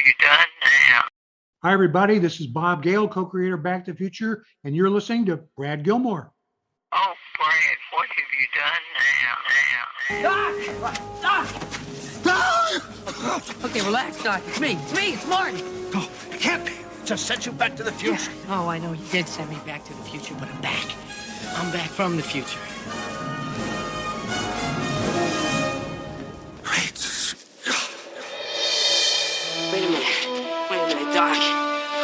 you done now? Hi, everybody. This is Bob Gale, co-creator of Back to the Future, and you're listening to Brad Gilmore. Oh, Brad, what have you done now? Doc! Okay, relax, Doc. It's me. It's Martin. Oh, it can't be. Just sent you back to the future. Yeah. Oh, I know you did send me back to the future, but I'm back. I'm back from the future. Great Scott. Wait a minute, Doc.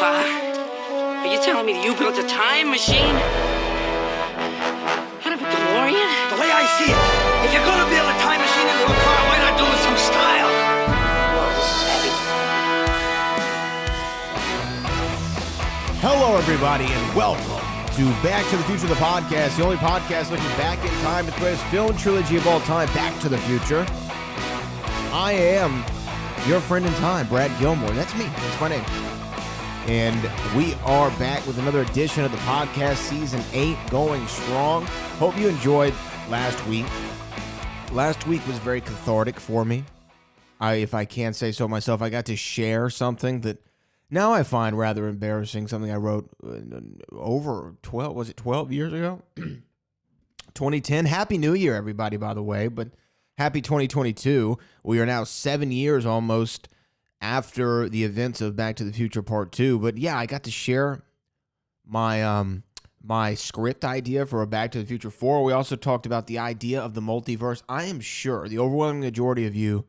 Are you telling me that you built a time machine? Out of a DeLorean? The way I see it, if you're gonna build a time machine into a car, why not do it with some style? Whoa, this is heavy. Hello, everybody, and welcome to Back to the Future, the podcast, the only podcast looking back in time at the greatest film trilogy of all time, Back to the Future. I am your friend in time, Brad Gilmore. That's me. That's my name. And we are back with another edition of the podcast, Season 8, going strong. Hope you enjoyed last week. Last week was very cathartic for me. If I can say so myself, I got to share something that now I find rather embarrassing, something I wrote over 12 years ago? 2010. Happy New Year, everybody, by the way, but happy 2022. We are now 7 years almost after the events of Back to the Future Part 2. But yeah, I got to share my my script idea for a Back to the Future 4. We also talked about the idea of the multiverse. I am sure the overwhelming majority of you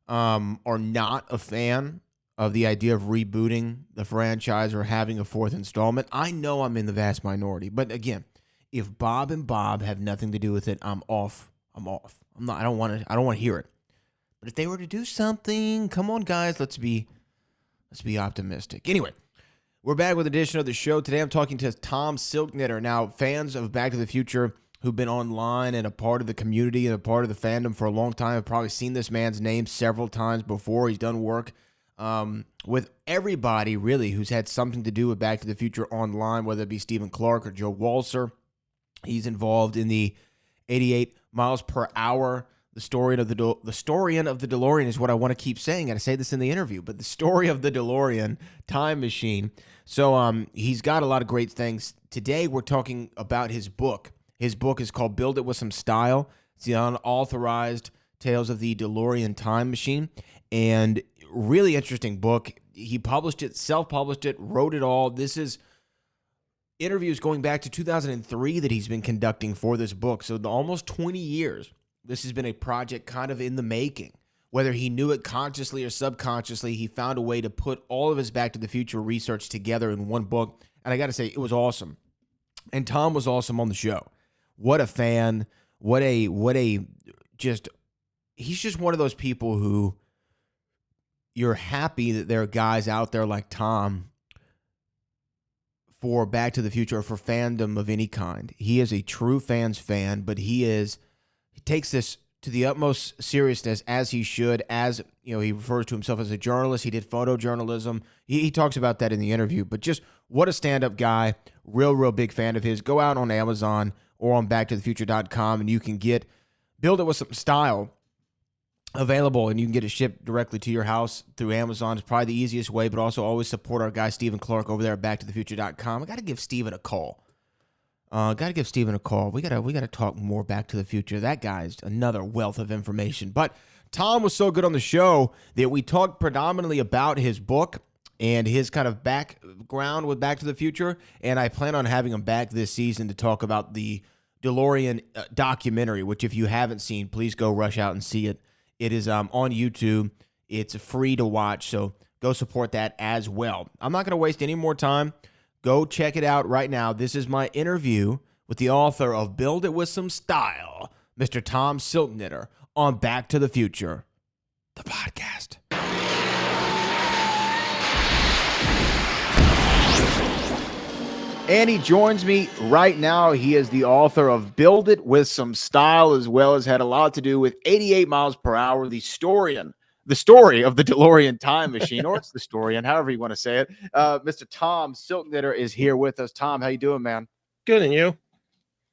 are not a fan of the idea of rebooting the franchise or having a fourth installment. I know I'm in the vast minority, but again, if Bob and Bob have nothing to do with it, I'm off. I'm not. I don't want to hear it. But if they were to do something, come on, guys, let's be optimistic. Anyway, we're back with an edition of the show. Today I'm talking to Tom Silknitter. Now, fans of Back to the Future who've been online and a part of the community and a part of the fandom for a long time have probably seen this man's name several times before. He's done work with everybody, really, who's had something to do with Back to the Future online, whether it be Stephen Clark or Joe Walser. He's involved in the 88 miles per hour. The historian of the DeLorean is what I want to keep saying. I say this in the interview, but the story of the DeLorean time machine. So he's got a lot of great things. Today we're talking about his book. His book is called Build It With Some Style. It's the unauthorized tales of the DeLorean time machine. And really interesting book. He published it, self-published it, wrote it all. This is interviews going back to 2003 that he's been conducting for this book. So almost 20 years, this has been a project kind of in the making. Whether he knew it consciously or subconsciously, he found a way to put all of his Back to the Future research together in one book. And I got to say, it was awesome. And Tom was awesome on the show. What a fan. He's just one of those people who you're happy that there are guys out there like Tom for Back to the Future or for fandom of any kind. He is a true fan's fan, but he takes this to the utmost seriousness, as he should. As you know, he refers to himself as a journalist. He did photojournalism. He talks about that in the interview. But just what a stand-up guy. Real big fan of his. Go out on Amazon or on backtothefuture.com and you can get Build It With Some Style available, and you can get it shipped directly to your house through Amazon. It's probably the easiest way, but also always support our guy Stephen Clark over there at backtothefuture.com. I got to give Stephen a call. We got to talk more Back to the Future. That guy's another wealth of information. But Tom was so good on the show that we talked predominantly about his book and his kind of background with Back to the Future, and I plan on having him back this season to talk about the DeLorean documentary, which if you haven't seen, please go rush out and see it. It is on YouTube. It's free to watch, so go support that as well. I'm not going to waste any more time. Go check it out right now. This is my interview with the author of Build It With Some Style, Mr. Tom Silknitter, on Back to the Future, the podcast. And he joins me right now. He is the author of Build It With Some Style, as well as had a lot to do with 88 miles per hour, the story of the DeLorean time machine, or it's the story, and however you want to say it. Mr. Tom Silknitter is here with us. Tom, how you doing, man? Good, and you?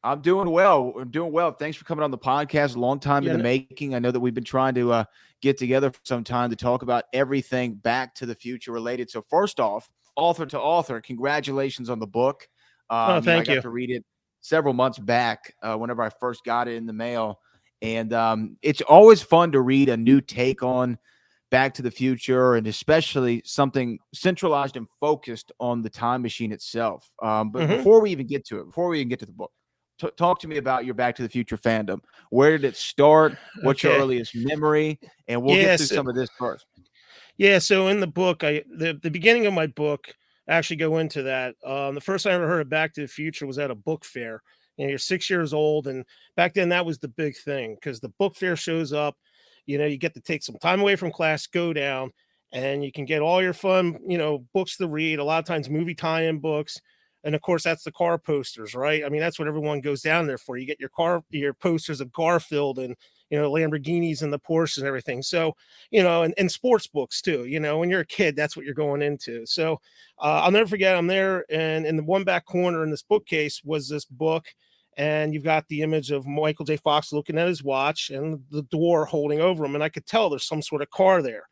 I'm doing well. Thanks for coming on the podcast. A long time in the making. I know that we've been trying to get together for some time to talk about everything Back to the Future related. So first off, author to author, congratulations on the book. Oh, I thank got you. to read it several months back whenever I first got it in the mail. And it's always fun to read a new take on Back to the Future, and especially something centralized and focused on the time machine itself. But before we even get to the book, talk to me about your Back to the Future fandom. Where did it start? What's your Okay. earliest memory? And we'll get through some of this first. Yeah, so in the book, the beginning of my book, I actually go into that. The first time I ever heard of Back to the Future was at a book fair. You're 6 years old, and back then that was the big thing because the book fair shows up. You get to take some time away from class, go down, and you can get all your fun, books to read. A lot of times, movie tie-in books, and of course, that's the car posters, right? I mean, that's what everyone goes down there for. You get your posters of Garfield and Lamborghinis and the Porsches and everything. So and sports books too. When you're a kid, that's what you're going into. So I'll never forget, I'm there, and in the one back corner in this bookcase was this book, and you've got the image of Michael J. Fox looking at his watch and the door holding over him, and I could tell there's some sort of car there.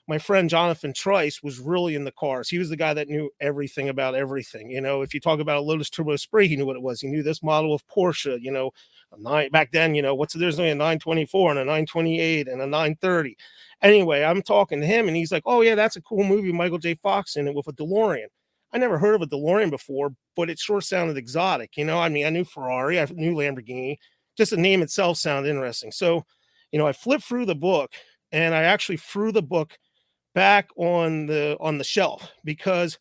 My friend Jonathan Trice was really in the cars. He was the guy that knew everything about everything. If you talk about a Lotus Turbo Spree, he knew what it was. He knew this model of Porsche, back then, there's only a 924 and a 928 and a 930. Anyway, I'm talking to him and he's like, oh yeah, that's a cool movie, Michael J. Fox in it with a DeLorean. I never heard of a DeLorean before, but it sure sounded exotic. I knew Ferrari, I knew Lamborghini, just the name itself sounded interesting. So, I flipped through the book and I actually threw the book back on the shelf because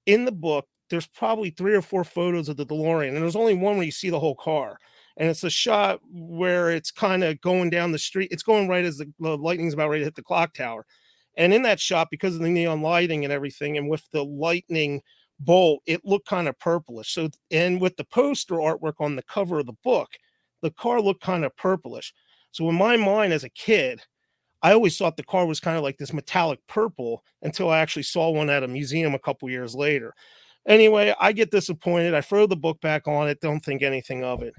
in the book there's probably 3 or 4 photos of the DeLorean, and there's only one where you see the whole car, and it's a shot where it's kind of going down the street. It's going right as the lightning's about ready to hit the clock tower, and in that shot, because of the neon lighting and everything, and with the lightning bolt, it looked kind of purplish. So, and with the poster artwork on the cover of the book, the car looked kind of purplish. So in my mind as a kid, I always thought the car was kind of like this metallic purple until I actually saw one at a museum a couple years later. Anyway, I get disappointed. I throw the book back on it. Don't think anything of it.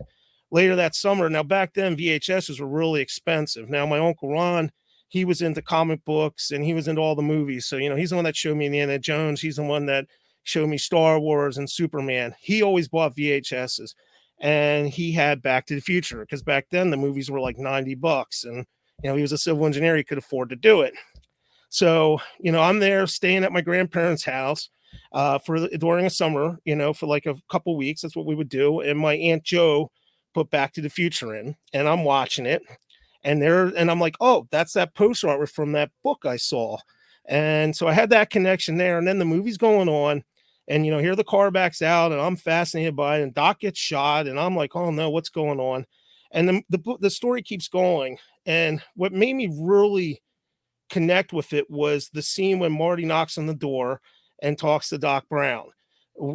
Later that summer, now back then VHSs were really expensive. Now my Uncle Ron, he was into comic books and he was into all the movies. So, he's the one that showed me Indiana Jones. He's the one that showed me Star Wars and Superman. He always bought VHSs and he had Back to the Future because back then the movies were like $90 and he was a civil engineer. He could afford to do it. So, I'm there staying at my grandparents' house during a summer, for like a couple weeks. That's what we would do. And my Aunt Joe put Back to the Future in, and I'm watching it. And I'm like, oh, that's that poster artwork from that book I saw. And so I had that connection there. And then the movie's going on. And, here the car backs out, and I'm fascinated by it. And Doc gets shot. And I'm like, oh, no, what's going on? And the story keeps going. And what made me really connect with it was the scene when Marty knocks on the door and talks to Doc Brown,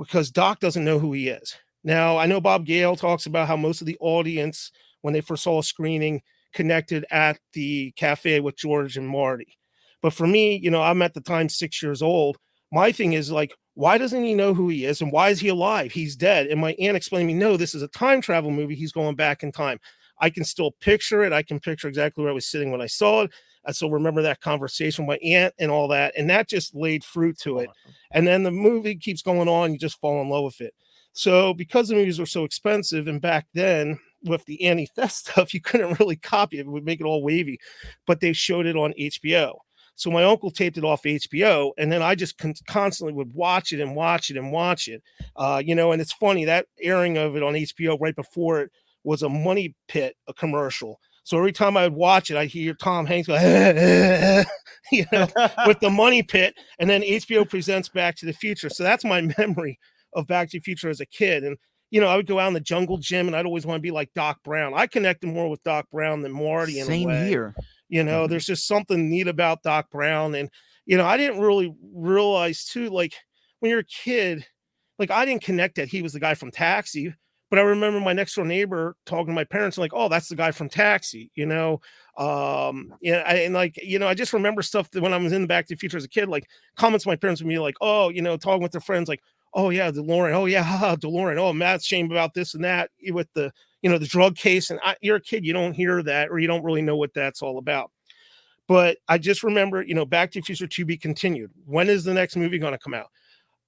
because Doc doesn't know who he is. Now, I know Bob Gale talks about how most of the audience, when they first saw a screening, connected at the cafe with George and Marty. But for me, I'm at the time 6 years old. My thing is like, why doesn't he know who he is and why is he alive? He's dead. And my aunt explained to me, no, this is a time travel movie. He's going back in time. I can still picture it. I can picture exactly where I was sitting when I saw it. I still remember that conversation with my aunt and all that. And that just laid fruit to it. And then the movie keeps going on. You just fall in love with it. So because the movies were so expensive, and back then with the anti-theft stuff, you couldn't really copy it. It would make it all wavy. But they showed it on HBO. So my uncle taped it off HBO, and then I just constantly would watch it and watch it and watch it. And it's funny, that airing of it on HBO right before it was a Money Pit, a commercial. So every time I would watch it, I'd hear Tom Hanks go, with the Money Pit, and then HBO presents Back to the Future. So that's my memory of Back to the Future as a kid. And, I would go out in the jungle gym, and I'd always want to be like Doc Brown. I connected more with Doc Brown than Marty in a way. Same here. There's just something neat about Doc Brown. And, I didn't really realize too, like when you're a kid, like I didn't connect that he was the guy from Taxi. But I remember my next door neighbor talking to my parents, like, "Oh, that's the guy from Taxi," I just remember stuff that when I was in Back to the Future as a kid, like comments my parents would be like, "Oh, talking with their friends, like, oh yeah, DeLorean, oh yeah, haha, DeLorean, oh, Matt's shame about this and that with the the drug case." And you're a kid, you don't hear that, or you don't really know what that's all about. But I just remember, Back to the Future to be continued. When is the next movie going to come out?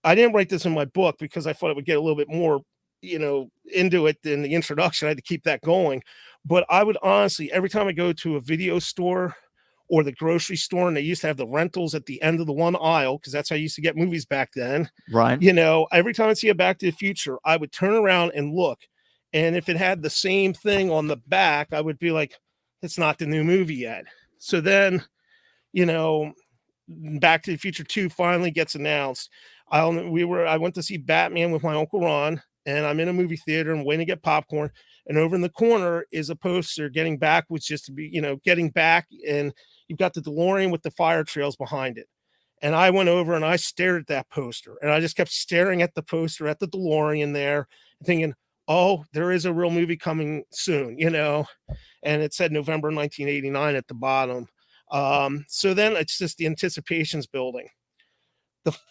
I didn't write this in my book because I thought it would get a little bit more, into it than the introduction. I had to keep that going. But I would honestly, every time I go to a video store or the grocery store, and they used to have the rentals at the end of the one aisle, because that's how I used to get movies back then. Right. Every time I see a Back to the Future, I would turn around and look. And if it had the same thing on the back, I would be like, it's not the new movie yet. So then, Back to the Future 2 finally gets announced. I went to see Batman with my Uncle Ron, and I'm in a movie theater and waiting to get popcorn. And over in the corner is a poster, Getting Back, which just to be, Getting Back. And you've got the DeLorean with the fire trails behind it. And I went over and I stared at that poster, and I just kept staring at the poster at the DeLorean there, thinking, oh, there is a real movie coming soon, and it said November 1989 at the bottom. So then it's just the anticipation's building.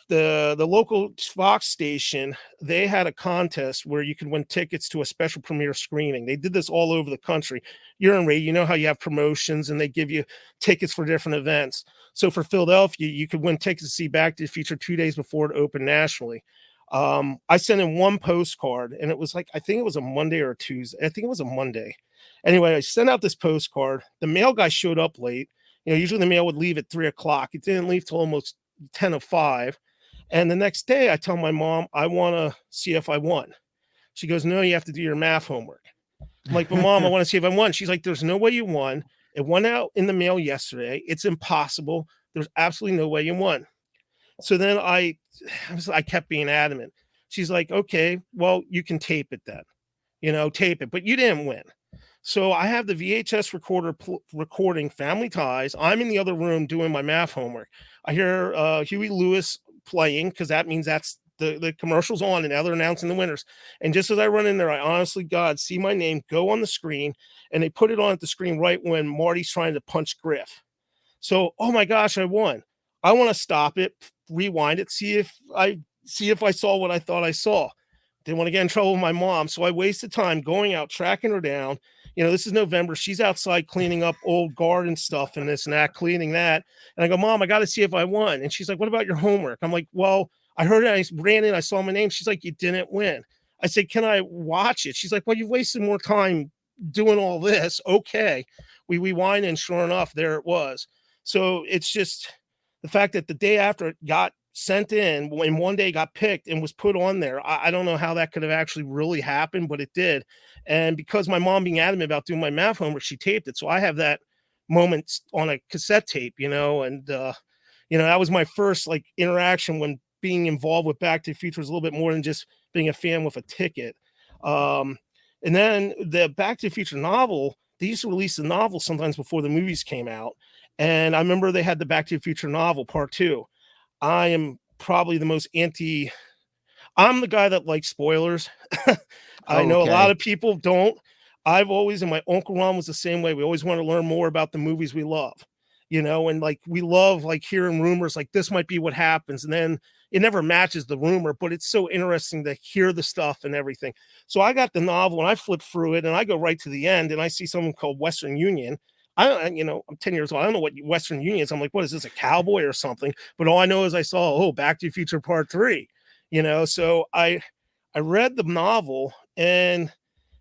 The local Fox station, they had a contest where you could win tickets to a special premiere screening. They did this all over the country. You're in radio, you know how you have promotions and they give you tickets for different events. So for Philadelphia, you could win tickets to see Back to the Future 2 days before it opened nationally. I sent in one postcard, and it was like, I think it was a Monday or a Tuesday. I think it was a Monday. Anyway, I sent out this postcard. The mail guy showed up late. Usually the mail would leave at 3:00. It didn't leave till almost 10:05. And the next day I tell my mom, I want to see if I won. She goes, no, you have to do your math homework. I'm like, but Mom, I want to see if I won. She's like, there's no way you won. It went out in the mail yesterday. It's impossible. There's absolutely no way you won. So then I kept being adamant. She's like, okay, well, you can tape it then, tape it, but you didn't win. So I have the VHS recorder recording Family Ties. I'm in the other room doing my math homework. I hear Huey Lewis playing, because that means that's the commercial's on and now they're announcing the winners. And just as I run in there, I honestly, God, see my name go on the screen, and they put it on at the screen right when Marty's trying to punch Griff. So, oh my gosh, I won. I want to stop it, rewind it, see if I saw what I thought I saw. Didn't want to get in trouble with my mom, so I wasted time going out, tracking her down. This is November. She's outside cleaning up old garden stuff and this and that, cleaning that. And I go, Mom, I got to see if I won. And she's like, what about your homework? I'm like, well, I heard it. I ran in. I saw my name. She's like, you didn't win. I said, can I watch it? She's like, well, you've wasted more time doing all this. Okay. We rewind, and sure enough, there it was. So it's just the fact that the day after it got sent in, when one day got picked and was put on there, I don't know how that could have actually really happened, but it did. And because my mom being adamant about doing my math homework, she taped it. So I have that moment on a cassette tape, and that was my first interaction when being involved with Back to the Future was a little bit more than just being a fan with a ticket. And then the Back to the Future novel, they used to release the novel sometimes before the movies came out. And I remember they had the Back to the Future novel part 2. I am probably the most I'm the guy that likes spoilers. I know a lot of people don't. I've always, and my Uncle Ron was the same way. We always want to learn more about the movies we love, and we love hearing rumors this might be what happens. And then it never matches the rumor, but it's so interesting to hear the stuff and everything. So I got the novel and I flip through it and I go right to the end and I see something called Western Union. I'm 10 years old. I don't know what Western Union is. I'm like, what is this, a cowboy or something? But all I know is I saw, Back to the Future Part 3, so I read the novel and,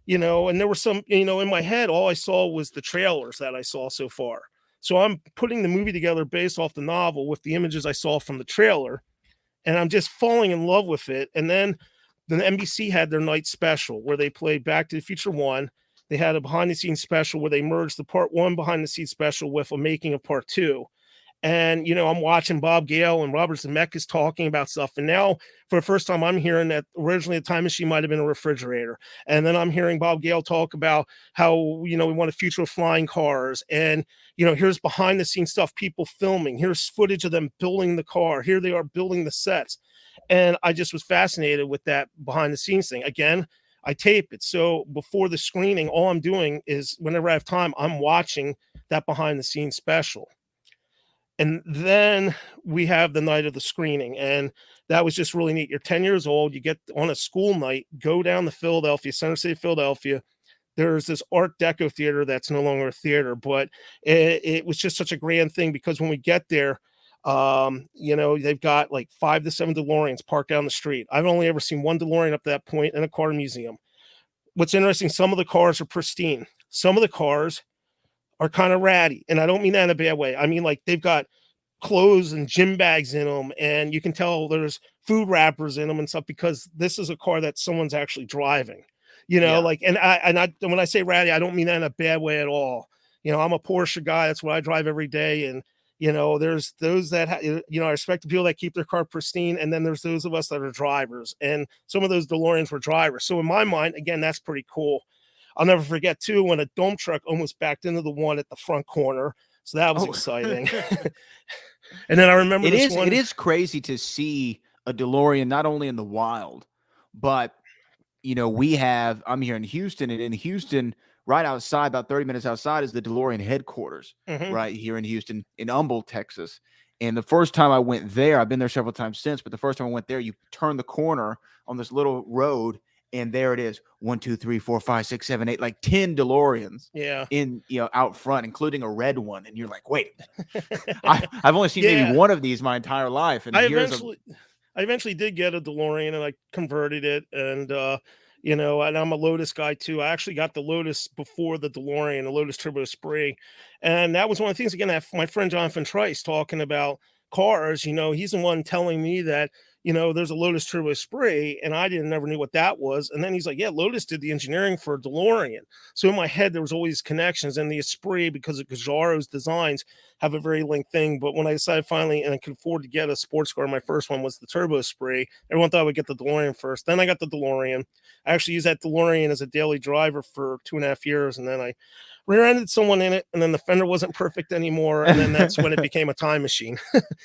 and there were some, in my head, all I saw was the trailers that I saw so far. So I'm putting the movie together based off the novel with the images I saw from the trailer, and I'm just falling in love with it. And then the NBC had their night special where they played Back to the Future 1. They had a behind-the-scenes special where they merged the Part 1 behind-the-scenes special with a making of Part 2. And, I'm watching Bob Gale and Robert Zemeckis talking about stuff. And now, for the first time, I'm hearing that originally a time machine might have been a refrigerator. And then I'm hearing Bob Gale talk about how, we want a future of flying cars. And, here's behind-the-scenes stuff, people filming. Here's footage of them building the car. Here they are building the sets. And I just was fascinated with that behind-the-scenes thing. Again, I tape it. So before the screening, all I'm doing is whenever I have time, I'm watching that behind the scenes special. And then we have the night of the screening. And that was just really neat. You're 10 years old. You get on a school night, go down to Philadelphia, Center City, Philadelphia. there's this Art Deco theater that's no longer a theater, but it was just such a grand thing because when we get there, they've got like 5 to 7 DeLoreans parked down the street. I've only ever seen one DeLorean up to that point in a car museum. What's interesting, some of the cars are pristine. Some of the cars are kind of ratty, and I don't mean that in a bad way. I mean, like, they've got clothes and gym bags in them, and you can tell there's food wrappers in them and stuff because this is a car that someone's actually driving. Yeah. Like, and when I say ratty, I don't mean that in a bad way at all. I'm a Porsche guy. That's what I drive every day, and there's those that I respect the people that keep their car pristine, and then there's those of us that are drivers, and some of those DeLoreans were drivers. So in my mind, again, that's pretty cool. I'll never forget too when a dump truck almost backed into the one at the front corner. So that was exciting. And then I remember it is crazy to see a DeLorean not only in the wild, but I'm here in Houston, and in Houston, right outside, about 30 minutes outside, is the DeLorean headquarters, right here in Houston, in Humboldt, Texas. And the first time I went there, I've been there several times since, but the first time I went there, you turn the corner on this little road, and there it is. 1, 2, 3, 4, 5, 6, 7, 8, like 10 DeLoreans in, out front, including a red one. And you're like, wait a minute. I've only seen maybe one of these my entire life. And I eventually did get a DeLorean, and I converted it. And, and I'm a Lotus guy too. I actually got the Lotus before the DeLorean, the Lotus Turbo Spree. And that was one of the things, again, that my friend Jonathan Trice talking about cars, he's the one telling me that, there's a Lotus Turbo Spree, and I never knew what that was. And then he's like, yeah, Lotus did the engineering for DeLorean. So in my head, there was always connections, and the Spree, because of Gajaro's designs, have a very linked thing. But when I decided finally, and I could afford to get a sports car, my first one was the Turbo Spree. Everyone thought I would get the DeLorean first. Then I got the DeLorean. I actually used that DeLorean as a daily driver for 2.5 years, and then I rear-ended someone in it, and then the fender wasn't perfect anymore, and then that's when it became a time machine,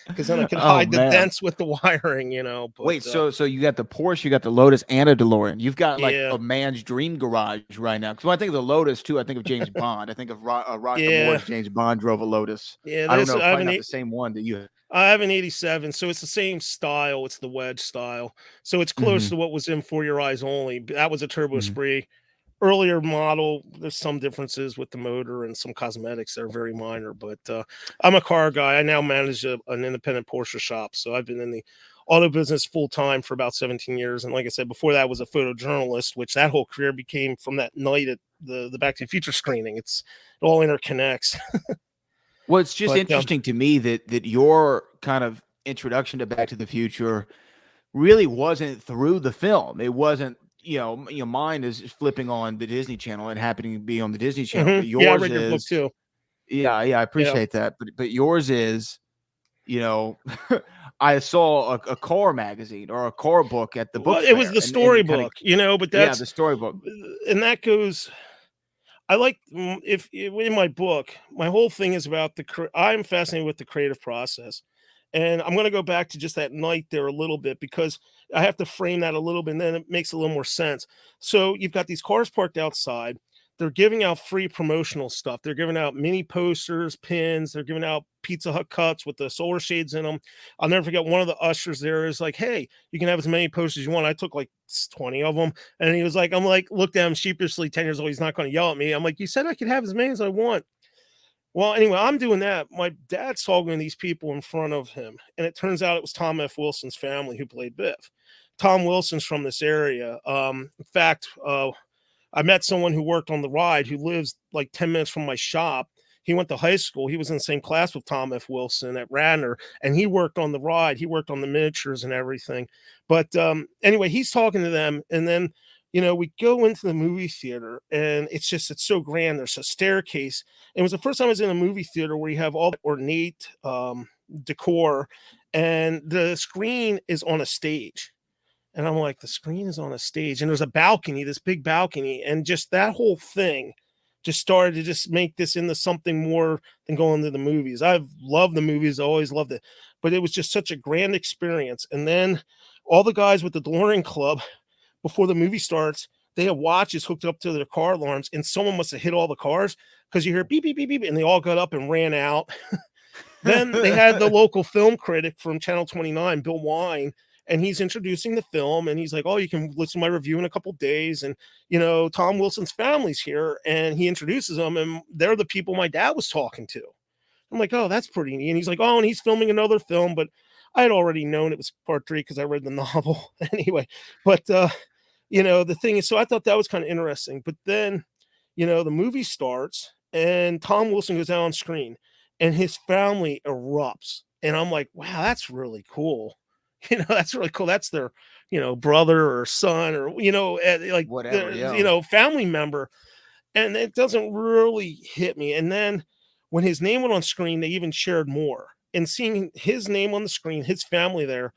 because then I could hide the dents with the wiring, But, wait, so you got the Porsche, you got the Lotus, and a DeLorean. You've got like a man's dream garage right now. Because when I think of the Lotus too, I think of James Bond. I think of Roger Moore's James Bond drove a Lotus. Yeah, I don't know, probably not the same one that you. I have an 87, so it's the same style. It's the wedge style, so it's close to what was in For Your Eyes Only. That was a Turbo Spree. Earlier model, there's some differences with the motor and some cosmetics that are very minor, but I'm a car guy. I now manage an independent Porsche shop, so I've been in the auto business full time for about 17 years. And like I said, before that, I was a photojournalist, which that whole career became from that night at the Back to the Future screening. It all interconnects. Well, it's just interesting to me that your kind of introduction to Back to the Future really wasn't through the film. It wasn't. Mine is flipping on the Disney Channel and happening to be on the Disney Channel. But yours I read your book too. Yeah, I appreciate that. But yours is, I saw a car magazine or a car book at the book fair. It was the storybook, but that's the storybook. And that goes. I like if in my book, my whole thing is about I'm fascinated with the creative process. And I'm going to go back to just that night there a little bit, because I have to frame that a little bit, and then it makes a little more sense. So you've got these cars parked outside. They're giving out free promotional stuff. They're giving out mini posters, pins. They're giving out Pizza Hut cuts with the solar shades in them. I'll never forget, one of the ushers there is like, hey, you can have as many posters as you want. I took like 20 of them. And he was like, looked at him sheepishly, 10 years old. He's not going to yell at me. I'm like, you said I could have as many as I want. Well, anyway, I'm doing that. My dad's talking to these people in front of him, and it turns out it was Tom F. Wilson's family who played Biff. Tom Wilson's from this area. In fact, I met someone who worked on the ride who lives like 10 minutes from my shop. He went to high school. He was in the same class with Tom F. Wilson at Radnor, and he worked on the ride. He worked on the miniatures and everything. But anyway, he's talking to them, and then we go into the movie theater, and it's so grand. There's a staircase. It was the first time I was in a movie theater where you have all that ornate decor, and the screen is on a stage. And I'm like, the screen is on a stage, and there's a balcony, this big balcony, and just that whole thing just started to just make this into something more than going to the movies. I've loved the movies, I always loved it, but it was just such a grand experience. And then all the guys with the DeLorean Club, before the movie starts, they have watches hooked up to their car alarms, and someone must have hit all the cars, because you hear beep, beep, beep, beep, and they all got up and ran out. Then they had the local film critic from Channel 29, Bill Wine, and he's introducing the film, and he's like, "Oh, you can listen to my review in a couple days." And Tom Wilson's family's here, and he introduces them, and they're the people my dad was talking to. I'm like, "Oh, that's pretty neat." And he's like, "Oh, and he's filming another film," but I had already known it was part 3 because I read the novel anyway. But the thing is, so I thought that was kind of interesting. But then, the movie starts, and Tom Wilson goes out on screen, and his family erupts, and I'm like, "Wow, that's really cool." That's really cool. That's their, brother or son or, like Whatever, the, yeah. family member. And it doesn't really hit me. And then when his name went on screen, they even shared more. And seeing his name on the screen, his family there,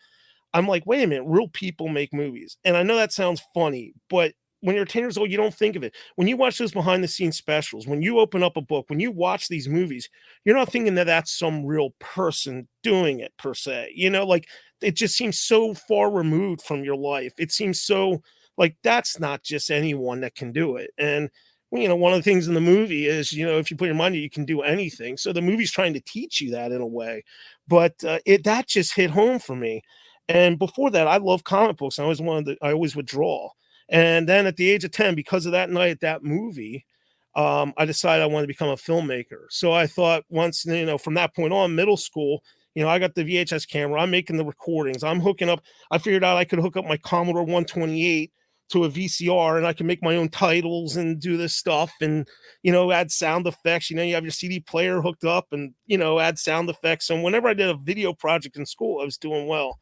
I'm like, wait a minute, real people make movies. And I know that sounds funny, but when you're 10 years old, you don't think of it. When you watch those behind the scenes specials, when you open up a book, when you watch these movies, you're not thinking that that's some real person doing it per se. Like it just seems so far removed from your life. It seems so like that's not just anyone that can do it. And one of the things in the movie is, if you put your mind to it, you can do anything. So the movie's trying to teach you that in a way, but that just hit home for me. And before that, I love comic books. I always would draw. And then at the age of 10, because of that night, that movie, I decided I wanted to become a filmmaker. So I thought once, from that point on, middle school, I got the VHS camera. I'm making the recordings. I'm hooking up. I figured out I could hook up my Commodore 128 to a VCR, and I can make my own titles and do this stuff and, add sound effects. You have your CD player hooked up and, add sound effects. And whenever I did a video project in school, I was doing well.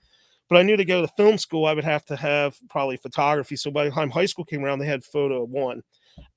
But I knew to go to film school, I would have to have probably photography. So by the time high school came around, they had photo 1.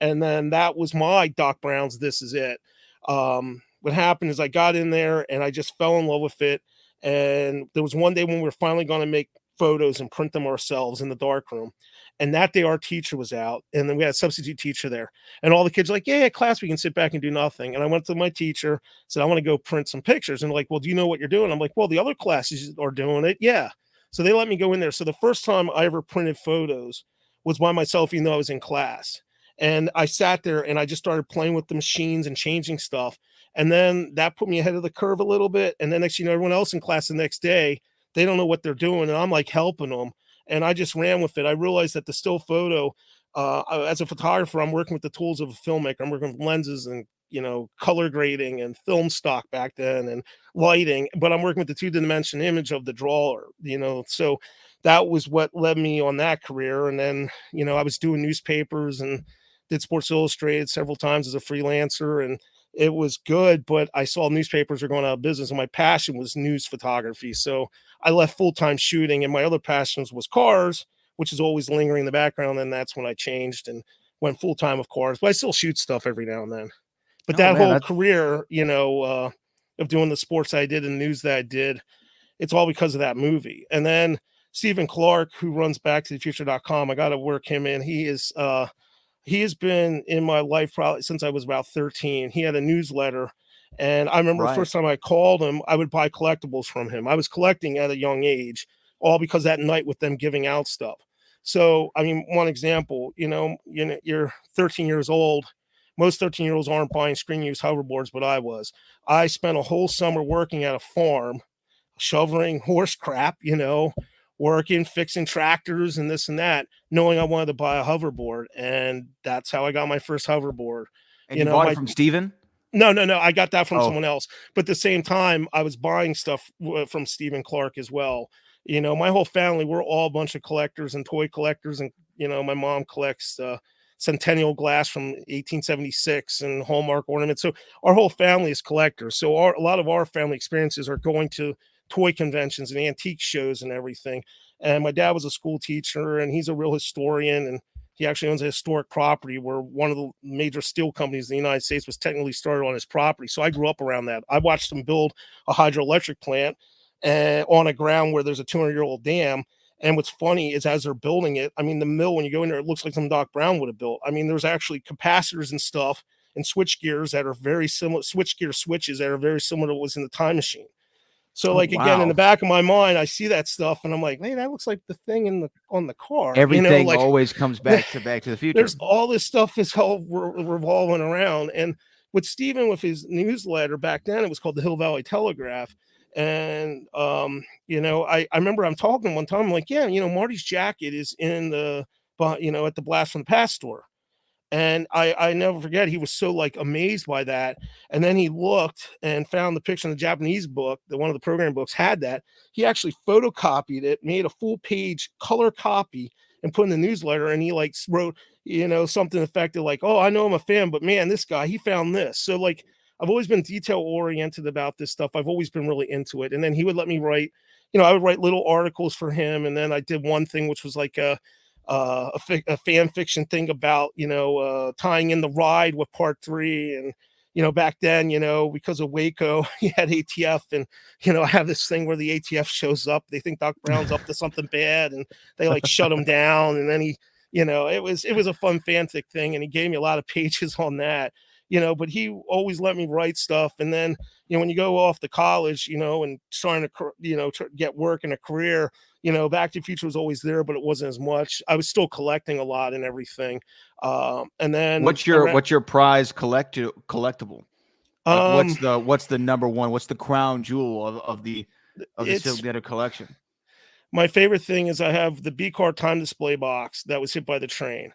And then that was my Doc Brown's This Is It. What happened is I got in there and I just fell in love with it. And there was one day when we were finally going to make photos and print them ourselves in the darkroom. And that day our teacher was out, and then we had a substitute teacher there. And all the kids were like, yeah, class, we can sit back and do nothing. And I went to my teacher, said, I want to go print some pictures. And like, well, do you know what you're doing? I'm like, well, the other classes are doing it. Yeah. So they let me go in there. So the first time I ever printed photos was by myself, even though I was in class. And I sat there and I just started playing with the machines and changing stuff. And then that put me ahead of the curve a little bit. And then next, everyone else in class the next day, they don't know what they're doing. And I'm like helping them. And I just ran with it. I realized that the still photo, as a photographer, I'm working with the tools of a filmmaker. I'm working with lenses and, color grading and film stock back then and lighting, but I'm working with the 2-dimension image of the drawer, so that was what led me on that career. And then, I was doing newspapers and did Sports Illustrated several times as a freelancer, and it was good, but I saw newspapers are going out of business and my passion was news photography. So I left full-time shooting, and my other passions was cars, which is always lingering in the background. And that's when I changed and went full-time with cars, but I still shoot stuff every now and then. But that whole career, of doing the sports I did and news that I did, it's all because of that movie. And then Stephen Clark, who runs backtothefuture.com, I got to work him in. He has been in my life probably since I was about 13. He had a newsletter. And I remember the first time I called him, I would buy collectibles from him. I was collecting at a young age, all because that night with them giving out stuff. So, I mean, one example, you're 13 years old. Most 13-year-olds aren't buying screen use hoverboards, but I was. I spent a whole summer working at a farm, shoveling horse crap, working, fixing tractors and this and that, knowing I wanted to buy a hoverboard. And that's how I got my first hoverboard. And you bought it from Steven? No. I got that from someone else. But at the same time, I was buying stuff from Stephen Clark as well. My whole family, we're all a bunch of collectors and toy collectors. And, my mom collects Centennial glass from 1876 and Hallmark ornaments. So our whole family is collectors. So a lot of our family experiences are going to toy conventions and antique shows and everything. And my dad was a school teacher, and he's a real historian, and he actually owns a historic property where one of the major steel companies in the United States was technically started on his property. So I grew up around that. I watched them build a hydroelectric plant on a ground where there's a 200-year-old dam. And what's funny is as they're building it, I mean, the mill, when you go in there, it looks like some Doc Brown would have built. I mean, there's actually capacitors and stuff and switch gears that are very similar, switches that are very similar to what was in the Time Machine. So again, in the back of my mind, I see that stuff and I'm like, hey, that looks like the thing on the car. Everything always comes back to Back to the Future. There's all this stuff is all revolving around. And with Stephen, with his newsletter back then, it was called the Hill Valley Telegraph. And I remember I'm talking to him one time, I'm like, yeah, Marty's jacket is in the at the Blast from the Past store. And I never forget, he was so like amazed by that. And then he looked and found the picture in the Japanese book, that one of the program books had that. He actually photocopied it, made a full page color copy, and put in the newsletter. And he like wrote, something effective like, "Oh, I know I'm a fan, but man, this guy, he found this." So like, I've always been detail oriented about this stuff. I've always been really into it. And then he would let me write, I would write little articles for him. And then I did one thing which was like a fan fiction thing about tying in the ride with part 3. And back then, because of Waco, you had ATF. And I have this thing where the ATF shows up, they think Doc Brown's up to something bad, and they like shut him down. And then he, it was a fun fanfic thing, and he gave me a lot of pages on that. But he always let me write stuff. And then when you go off to college, and trying to get work and a career, Back to the Future was always there, but it wasn't as much. I was still collecting a lot and everything. And then what's your prize collectible? What's the number one? What's the crown jewel of the Silknitter collection? My favorite thing is I have the B-Car time display box that was hit by the train.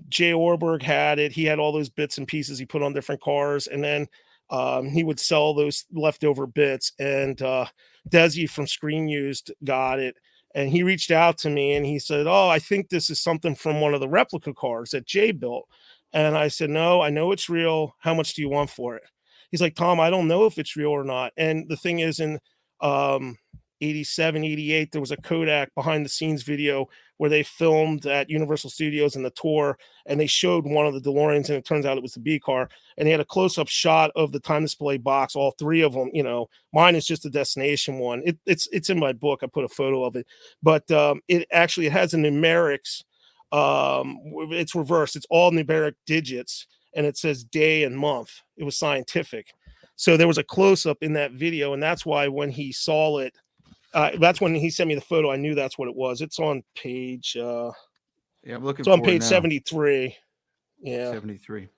Jay Orberg had it. He had all those bits and pieces he put on different cars, and then he would sell those leftover bits. And Desi from Screen Used got it, and he reached out to me and he said, "Oh, I think this is something from one of the replica cars that Jay built." And I said, "No, I know it's real. How much do you want for it?" He's like, "Tom, I don't know if it's real or not." And the thing is, in 87, 88, there was a Kodak behind the scenes video where they filmed at Universal Studios in the tour, and they showed one of the DeLoreans, and it turns out it was the B car. And they had a close-up shot of the time display box, all 3 of them. Mine is just a destination one. It's in my book. I put a photo of it, but it has a numerics. It's reversed. It's all numeric digits, and it says day and month. It was scientific. So there was a close-up in that video, and that's why when he saw it, that's when he sent me the photo, I knew that's what it was. It's on page I'm looking. It's on page 73. Yeah, 73.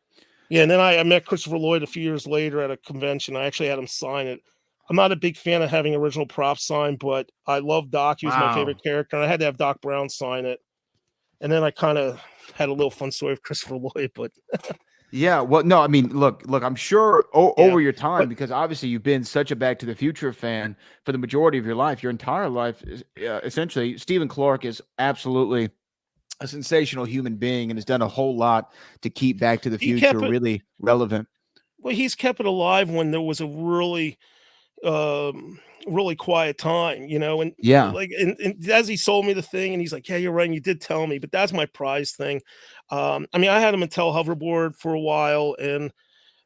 Yeah, and then I met Christopher Lloyd a few years later at a convention. I actually had him sign it. I'm not a big fan of having original props signed, but I love Doc. He was my favorite character, and I had to have Doc Brown sign it. And then I kind of had a little fun story with Christopher Lloyd, but yeah, well, no, I mean, look, I'm sure over your time, because obviously you've been such a Back to the Future fan for the majority of your life, your entire life, essentially. Stephen Clark is absolutely a sensational human being and has done a whole lot to keep Back to the Future really relevant. Well, he's kept it alive when there was a really quiet time, and and as he sold me the thing, and he's like, "Yeah, you're right, and you did tell me," but that's my prize thing. I had a Mattel hoverboard for a while, and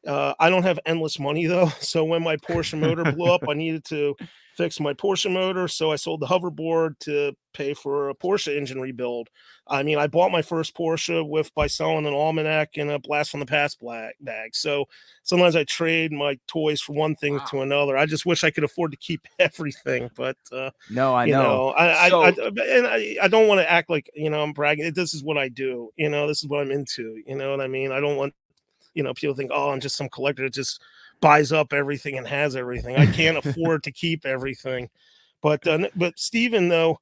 I don't have endless money though. So when my Porsche motor blew up, I needed to fix my Porsche motor, so I sold the hoverboard to pay for a Porsche engine rebuild. I bought my first Porsche by selling an almanac and a Blast from the Past bag. So sometimes I trade my toys from one thing to another. I just wish I could afford to keep everything, but no, I know. I don't want to act like I'm bragging. This is what I do. This is what I'm into. You know what I mean? I don't want people think, "Oh, I'm just some collector that just buys up everything and has everything." I can't afford to keep everything. But Steven, though,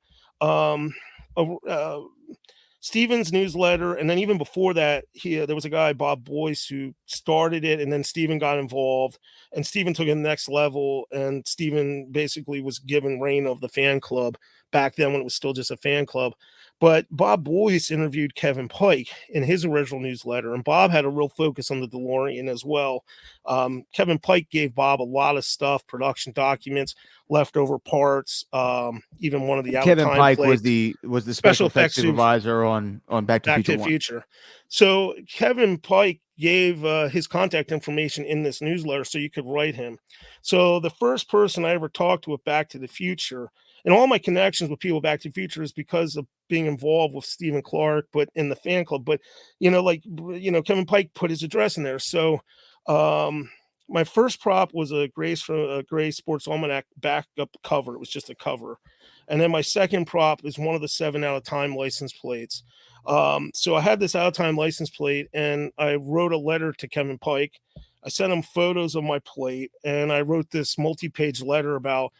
Steven's newsletter, and then even before that, there was a guy, Bob Boyce, who started it, and then Steven got involved, and Steven took it to the next level, and Steven basically was given reign of the fan club back then when it was still just a fan club. But Bob Boyce interviewed Kevin Pike in his original newsletter, and Bob had a real focus on the DeLorean as well. Kevin Pike gave Bob a lot of stuff, production documents, leftover parts, even one of the Kevin Pike was the special effects supervisor on Back to the Future. So Kevin Pike gave his contact information in this newsletter so you could write him. So the first person I ever talked to with Back to the Future, and all my connections with people Back to the Future, is because of being involved with Stephen Clark, but in the fan club. But Kevin Pike put his address in there. So my first prop was a Gray Sports Almanac backup cover. It was just a cover. And then my second prop is one of the 7 out of time license plates. So I had this out of time license plate, and I wrote a letter to Kevin Pike. I sent him photos of my plate, and I wrote this multi-page letter about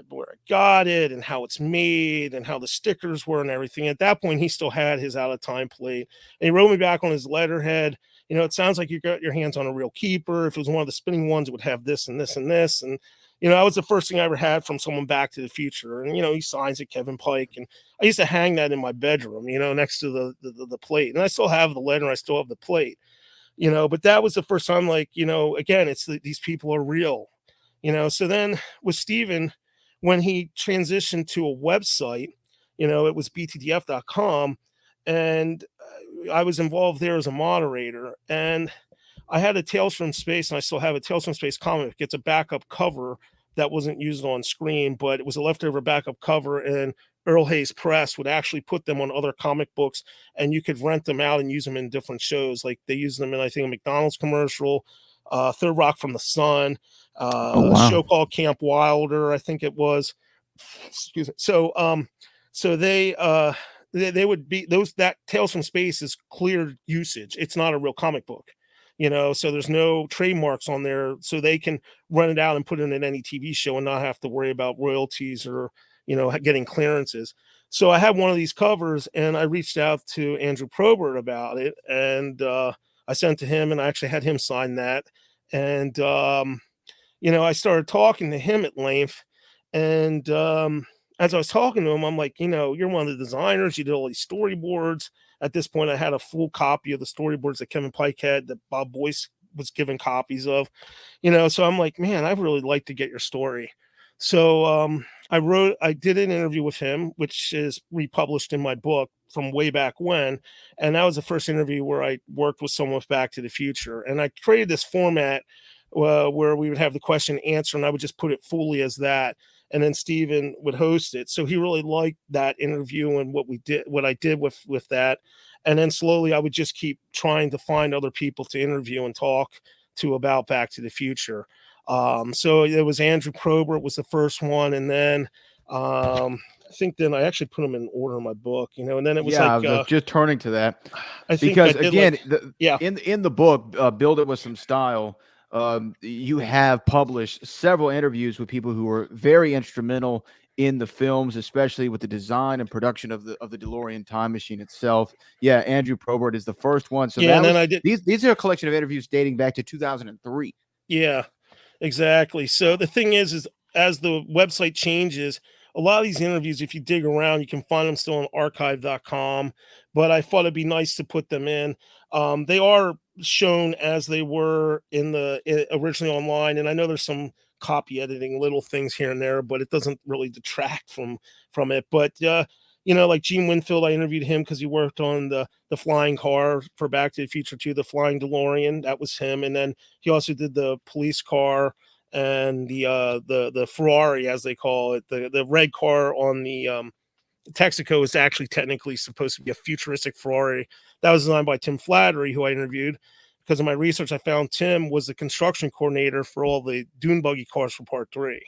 where I got it and how it's made and how the stickers were and everything. At that point, he still had his out of time plate, and he wrote me back on his letterhead. It sounds like you got your hands on a real keeper. If it was one of the spinning ones, it would have this and this and this. And that was the first thing I ever had from someone Back to the Future. And he signs it, Kevin Pike, and I used to hang that in my bedroom, next to the plate. And I still have the letter. And I still have the plate. But that was the first time, again, it's these people are real. So then with Steven, when he transitioned to a website, it was btdf.com, and I was involved there as a moderator, and I had a Tales from Space, and I still have a Tales from Space comic. It's a backup cover that wasn't used on screen, but it was a leftover backup cover, and Earl Hayes Press would actually put them on other comic books, and you could rent them out and use them in different shows. Like they used them in, I think, a McDonald's commercial, Third Rock from the Sun, a show called Camp Wilder, I think it was. Excuse me. So they would be that Tales from Space is clear usage. It's not a real comic book. So there's no trademarks on there, so they can run it out and put it in any TV show and not have to worry about royalties or, getting clearances. So I had one of these covers, and I reached out to Andrew Probert about it, and I sent to him, and I actually had him sign that. And, I started talking to him at length, and as I was talking to him, I'm like, you're one of the designers, you did all these storyboards. At this point, I had a full copy of the storyboards that Kevin Pike had, that Bob Boyce was given copies of, so I'm like, man, I'd really like to get your story. So I did an interview with him, which is republished in my book from way back when. And that was the first interview where I worked with someone with Back to the Future. And I created this format where we would have the question and answer, and I would just put it fully as that. And then Steven would host it. So he really liked that interview and what I did with that. And then slowly I would just keep trying to find other people to interview and talk to about Back to the Future. So it was Andrew Probert was the first one. And then I think then I actually put them in order in my book, and then it was I was just turning to that. I think because I again, like, in the book, Build It With Some Style, you have published several interviews with people who were very instrumental in the films, especially with the design and production of the DeLorean time machine itself. Yeah, Andrew Probert is the first one. So yeah, and then I did these are a collection of interviews dating back to 2003. Yeah, exactly. So the thing is as the website changes, a lot of these interviews, if you dig around, you can find them still on archive.com, but I thought it'd be nice to put them in. They are shown as they were originally online. And I know there's some copy editing, little things here and there, but it doesn't really detract from it. But, like Gene Winfield, I interviewed him because he worked on the flying car for Back to the Future 2, the flying DeLorean. That was him. And then he also did the police car and the Ferrari, as they call it, the red car on the Texaco is actually technically supposed to be a futuristic Ferrari. That was designed by Tim Flattery, who I interviewed. Because of my research, I found Tim was the construction coordinator for all the dune buggy cars for Part 3.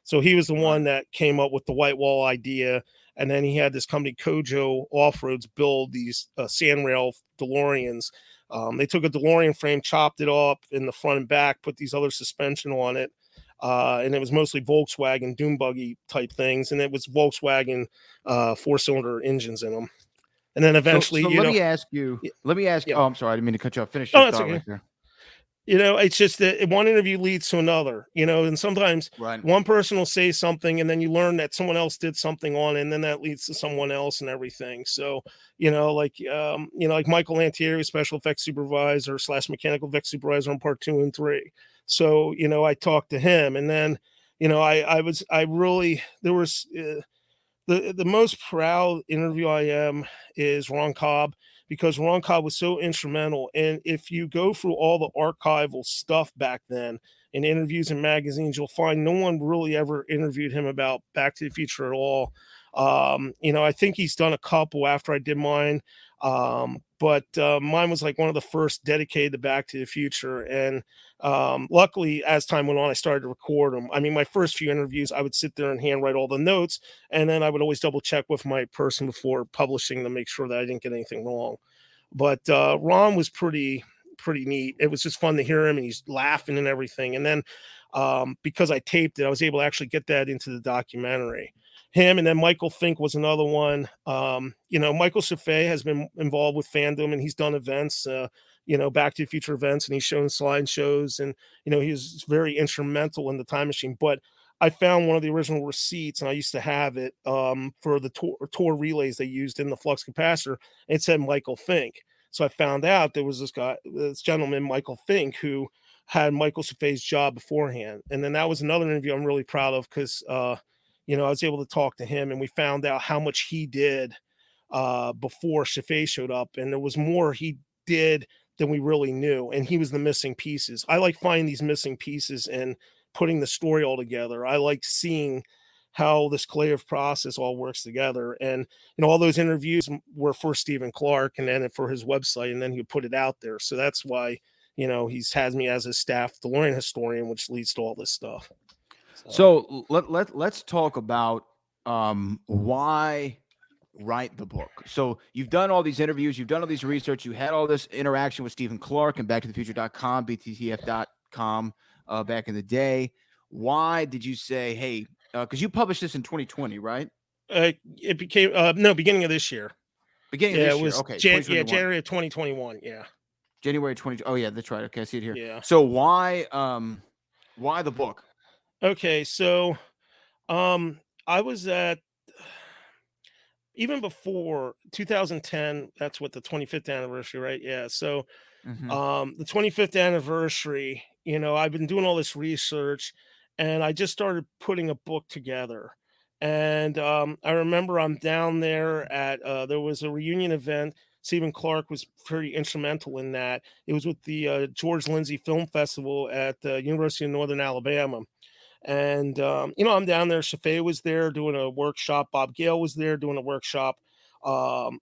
So he was the one that came up with the white wall idea. And then he had this company, Kojo Off-Roads, build these sandrail DeLoreans. They took a DeLorean frame, chopped it up in the front and back, put these other suspension on it. And it was mostly Volkswagen dune buggy type things. And it was Volkswagen 4-cylinder engines in them. And then eventually, let me ask you. Yeah. Oh, I'm sorry. I didn't mean to cut you off. Finish your thought right there. It's just that one interview leads to another, and sometimes one person will say something and then you learn that someone else did something on it, and then that leads to someone else and everything. So, like Michael Lantieri, special effects supervisor / mechanical effects supervisor on Part 2 and 3. So, I talked to him, and then, the most proud interview I am is Ron Cobb, because Ron Cobb was so instrumental. And if you go through all the archival stuff back then in interviews and magazines, you'll find no one really ever interviewed him about Back to the Future at all. I think he's done a couple after I did mine. But mine was like one of the first dedicated to Back to the Future. And luckily, as time went on, I started to record them. I mean, my first few interviews, I would sit there and handwrite all the notes, and then I would always double check with my person before publishing to make sure that I didn't get anything wrong. But Ron was pretty, pretty neat. It was just fun to hear him, and he's laughing and everything. And then because I taped it, I was able to actually get that into the documentary. Him, and then Michael Fink was another one. Michael Chaffee has been involved with fandom, and he's done events, Back to the Future events, and he's shown slideshows, and he was very instrumental in the time machine. But I found one of the original receipts, and I used to have it for the tour relays they used in the flux capacitor. And it said Michael Fink. So I found out there was this gentleman, Michael Fink, who had Michael Chaffee's job beforehand. And then that was another interview I'm really proud of because, I was able to talk to him, and we found out how much he did before Chaffee showed up. And there was more he did than we really knew. And he was the missing pieces. I like finding these missing pieces and putting the story all together. I like seeing how this creative process all works together. And, all those interviews were for Stephen Clark and then for his website, and then he put it out there. So that's why, he's has me as a staff DeLorean historian, which leads to all this stuff. So let's talk about why write the book. So you've done all these interviews, you've done all these research, you had all this interaction with Stephen Clark and backtothefuture.com, bttf.com back in the day. Why did you say, hey, because you published this in 2020, right? It became beginning of this year. Beginning of this year. Okay. January of 2021. Yeah. January 20. Oh yeah, that's right. Okay, I see it here. Yeah. So why the book? Okay, so I was at even before 2010. That's what, the 25th anniversary, right? Yeah. So the 25th anniversary, I've been doing all this research, and I just started putting a book together. And I remember I'm down there at there was a reunion event. Stephen Clark was pretty instrumental in that. It was with the George Lindsay Film Festival at the University of Northern Alabama. And, I'm down there. Chaffee was there doing a workshop. Bob Gale was there doing a workshop.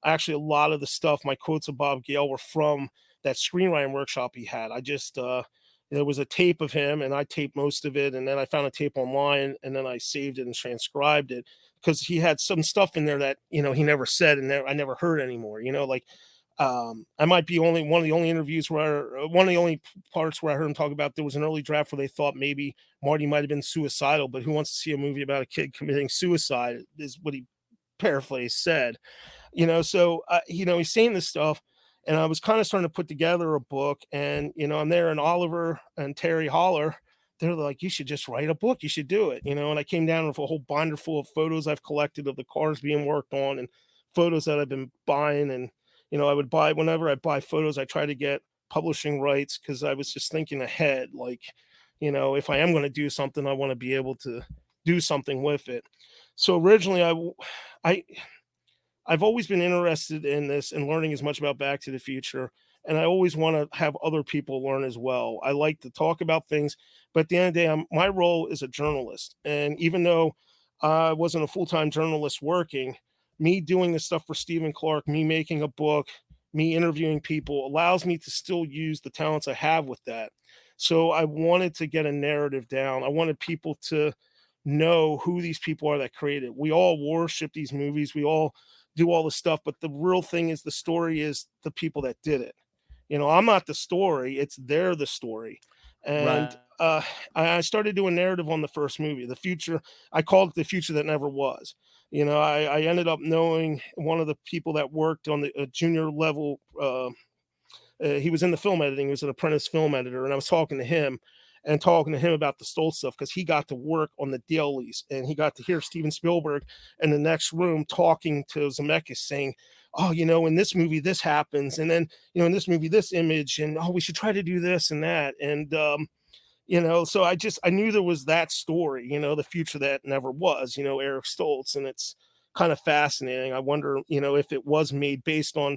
Actually, a lot of the stuff, my quotes of Bob Gale, were from that screenwriting workshop he had. I just, there was a tape of him, and I taped most of it. And then I found a tape online, and then I saved it and transcribed it because he had some stuff in there that, he never said and I never heard anymore. I might be one of the only interviews one of the only parts where I heard him talk about there was an early draft where they thought maybe Marty might have been suicidal, but who wants to see a movie about a kid committing suicide is what he paraphrased said. So he's saying this stuff, and I was kind of starting to put together a book, and I'm there, and Oliver and Terry Holler, they're like, you should just write a book, you should do it, and I came down with a whole binder full of photos I've collected of the cars being worked on and photos that I've been buying. And I would buy, whenever I buy photos, I try to get publishing rights because I was just thinking ahead. Like, if I am going to do something, I want to be able to do something with it. So originally, I've always been interested in this and learning as much about Back to the Future. And I always want to have other people learn as well. I like to talk about things, but at the end of the day, my role is a journalist. And even though I wasn't a full-time journalist working, me doing this stuff for Stephen Clark, me making a book, me interviewing people allows me to still use the talents I have with that. So I wanted to get a narrative down. I wanted people to know who these people are that created. We all worship these movies. We all do all the stuff, but the real thing is the story is the people that did it. I'm not the story. They're the story. And I started doing narrative on the first movie, The Future. I called it The Future That Never Was. I ended up knowing one of the people that worked on the junior level. He was in the film editing. He was an apprentice film editor. And I was talking to him about the Stoltz stuff because he got to work on the dailies, and he got to hear Steven Spielberg in the next room talking to Zemeckis saying, oh, in this movie, this happens. And then, in this movie, this image, and, oh, we should try to do this and that. And, so I knew there was that story, The Future That Never Was, Eric Stoltz. And it's kind of fascinating. I wonder, if it was made based on,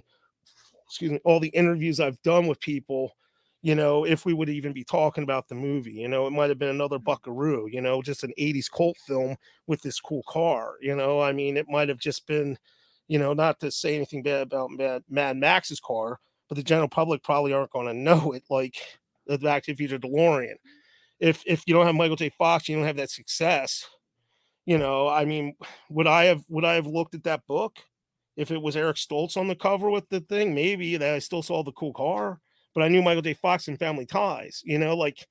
all the interviews I've done with people, if we would even be talking about the movie. It might have been another Buckaroo, just an 80s cult film with this cool car. It might have just been, not to say anything bad about Mad Max's car, but the general public probably aren't going to know it like the Back to the Future DeLorean. If you don't have Michael J. Fox, you don't have that success. Would I have looked at that book if it was Eric Stoltz on the cover with the thing? Maybe that I still saw the cool car, but I knew Michael J. Fox in Family Ties, like,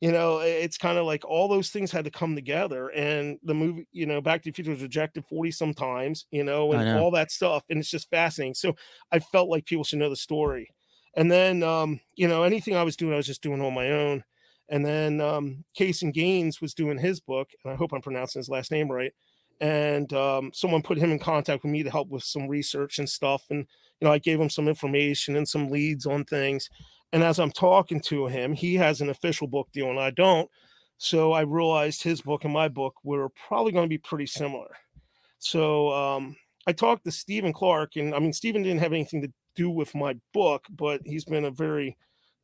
it's kind of like all those things had to come together. And the movie, Back to the Future was rejected 40 sometimes, I and know. all that stuff. And it's just fascinating. So I felt like people should know the story. And then, anything I was doing, I was just doing on my own. And then Case and Gaines was doing his book, and I hope I'm pronouncing his last name right. And someone put him in contact with me to help with some research and stuff. And, I gave him some information and some leads on things. And as I'm talking to him, he has an official book deal and I don't. So I realized his book and my book were probably going to be pretty similar. So I talked to Stephen Clark, and I mean, Stephen didn't have anything to do with my book, but he's been a very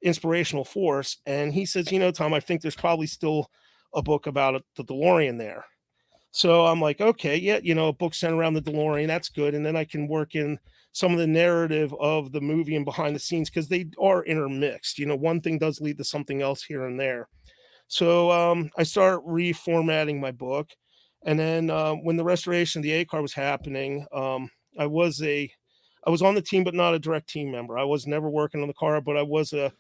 inspirational force. And he says, Tom, I think there's probably still a book about the DeLorean there. So I'm like, okay, yeah, a book centered around the DeLorean, that's good. And then I can work in some of the narrative of the movie and behind the scenes because they are intermixed. One thing does lead to something else here and there. So I start reformatting my book. And then when the restoration of the A car was happening, I was on the team, but not a direct team member. I was never working on the car, but I was I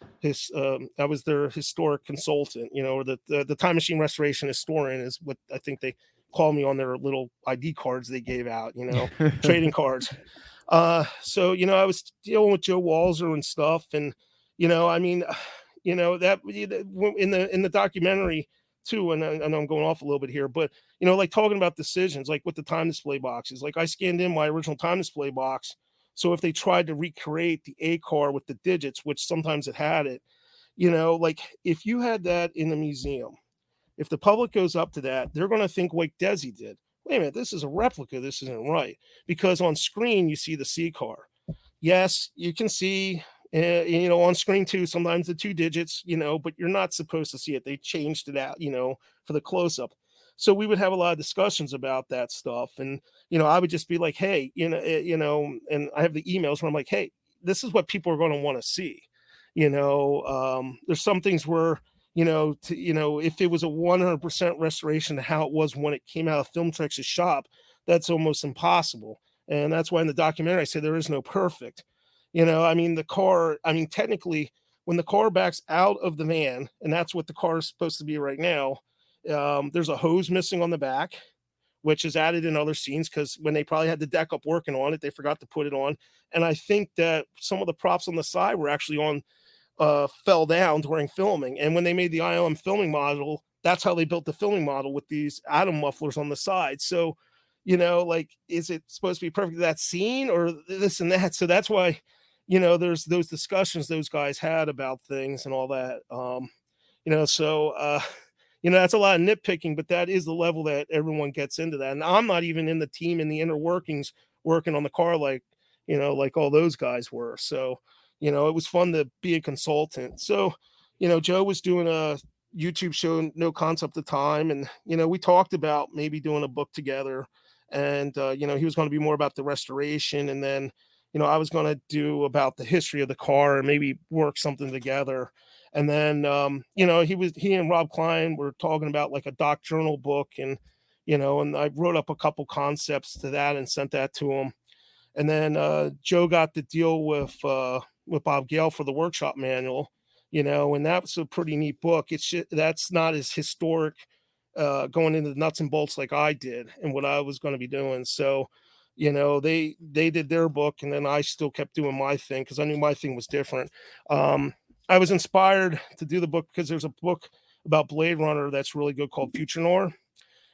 was their historic consultant, or the time machine restoration historian is what I think they call me on their little ID cards they gave out, trading cards. So, I was dealing with Joe Walzer and stuff. And, I mean, that in the documentary too, and I know I'm going off a little bit here, but, like talking about decisions, like with the time display boxes, like I scanned in my original time display box. So if they tried to recreate the A car with the digits, which sometimes it had it, like if you had that in a museum, if the public goes up to that, they're going to think like Desi did. Wait a minute, this is a replica. This isn't right. Because on screen, you see the C car. Yes, you can see, on screen too, sometimes the 2 digits, but you're not supposed to see it. They changed it out, for the close up. So we would have a lot of discussions about that stuff. And, I would just be like, hey, and I have the emails where I'm like, hey, this is what people are going to want to see. There's some things where, if it was a 100% restoration to how it was when it came out of Filmtrex's shop, that's almost impossible. And that's why in the documentary, I say there is no perfect. The car, technically, when the car backs out of the van, and that's what the car is supposed to be right now, there's a hose missing on the back, which is added in other scenes because when they probably had the deck up working on it, they forgot to put it on. And I think that some of the props on the side were actually fell down during filming. And when they made the ILM filming model, that's how they built the filming model with these atom mufflers on the side. So, like, is it supposed to be perfect that scene or this and that? So that's why, there's those discussions those guys had about things and all that. That's a lot of nitpicking, but that is the level that everyone gets into that. And I'm not even in the team in the inner workings working on the car like all those guys were. So, it was fun to be a consultant. So, Joe was doing a YouTube show, No Concept of Time. And, we talked about maybe doing a book together. And, he was going to be more about the restoration. And then, I was going to do about the history of the car and maybe work something together. And then, he and Rob Klein were talking about like a doc journal book. And, and I wrote up a couple concepts to that and sent that to him. And then Joe got the deal with Bob Gale for the workshop manual, and that was a pretty neat book. That's not as historic going into the nuts and bolts like I did and what I was going to be doing. So, they did their book, and then I still kept doing my thing because I knew my thing was different. I was inspired to do the book because there's a book about Blade Runner that's really good called Future Noir.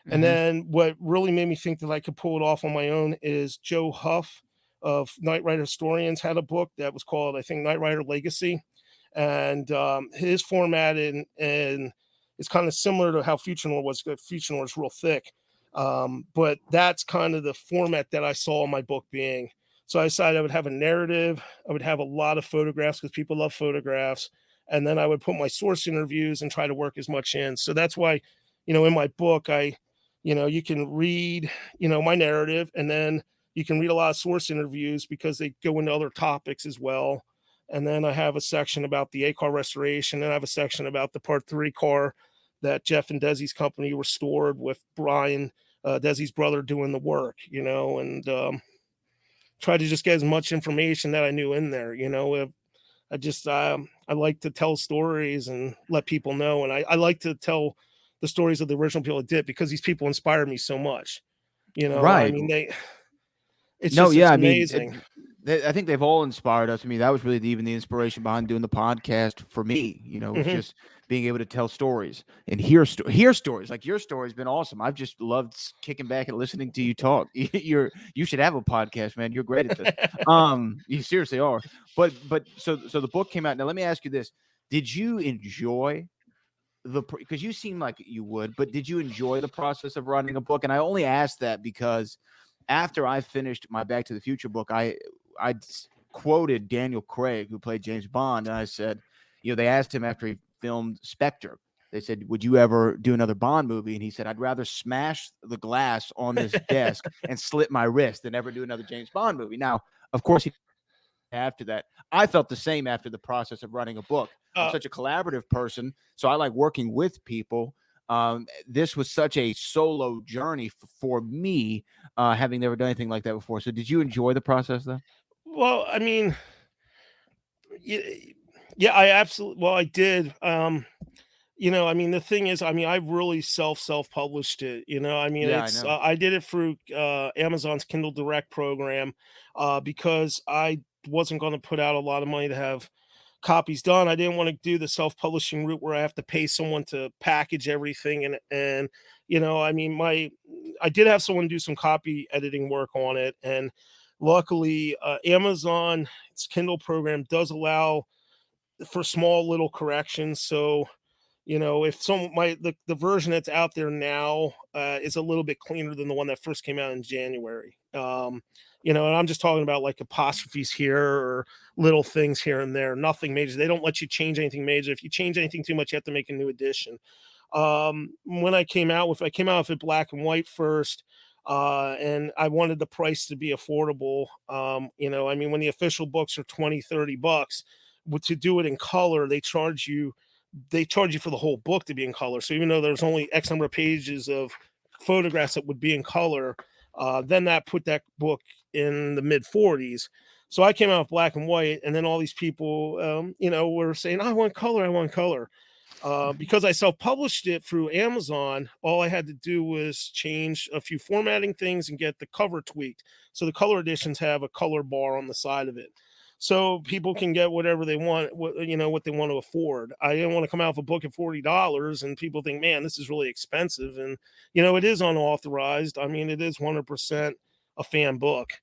And then what really made me think that I could pull it off on my own is Joe Huff of Knight Rider Historians had a book that was called, I think, Knight Rider Legacy. And his format and it's kind of similar to how Future Noir was. Future Noir is real thick. But that's kind of the format that I saw my book being. So I decided I would have a narrative. I would have a lot of photographs because people love photographs. And then I would put my source interviews and try to work as much in. So that's why, in my book, you can read, my narrative, and then you can read a lot of source interviews because they go into other topics as well. And then I have a section about the A car restoration, and I have a section about the Part 3 car that Jeff and Desi's company restored with Brian, Desi's brother, doing the work, and try to just get as much information that I knew in there. I like to tell stories and let people know. And I like to tell the stories of the original people that did, because these people inspired me so much. I Right. mean, it's No, just, it's yeah, I mean, amazing. I think they've all inspired us. I mean, that was really even the inspiration behind doing the podcast for me. Was Mhm. just being able to tell stories and hear stories. Like your story's been awesome. I've just loved kicking back and listening to you talk. You should have a podcast, man. You're great at this. You seriously are. But so the book came out. Now let me ask you this: did you enjoy because you seem like you would, but did you enjoy the process of writing a book? And I only asked that because after I finished my Back to the Future book, I quoted Daniel Craig, who played James Bond, and I said, they asked him after he filmed Spectre, they said, would you ever do another Bond movie? And he said, I'd rather smash the glass on this desk and slit my wrist than ever do another James Bond movie. Now, of course, after that, I felt the same after the process of writing a book. I'm Uh, such a collaborative person, so I like working with people. This was such a solo journey for me, having never done anything like that before. So, did you enjoy the process, though? well, I mean, yeah, I absolutely, well, I did. I mean, the thing is, I mean, I really self-published it. I mean, Yeah, I know. I did it through Amazon's Kindle Direct program, because I wasn't going to put out a lot of money to have copies done. I didn't want to do the self-publishing route where I have to pay someone to package everything. And I mean, I did have someone do some copy editing work on it, and luckily, Amazon's Kindle program does allow for small little corrections. So if the version that's out there now is a little bit cleaner than the one that first came out in January. And I'm just talking about like apostrophes here or little things here and there, nothing major. They don't let you change anything major. If you change anything too much, you have to make a new edition. When I came out with it black and white first, and I wanted the price to be affordable. I mean, when the official books are 20-30 bucks, to do it in color, they charge you for the whole book to be in color. So even though there's only X number of pages of photographs that would be in color, then that put that book in the mid 40s. So I came out with black and white, and then all these people, were saying, I want color, I want color. Because I self-published it through Amazon, all I had to do was change a few formatting things and get the cover tweaked. So the color editions have a color bar on the side of it. So people can get whatever they want, what they want to afford. I didn't want to come out with a book at $40 and people think, man, this is really expensive. And, it is unauthorized. I mean, it is 100% a fan book.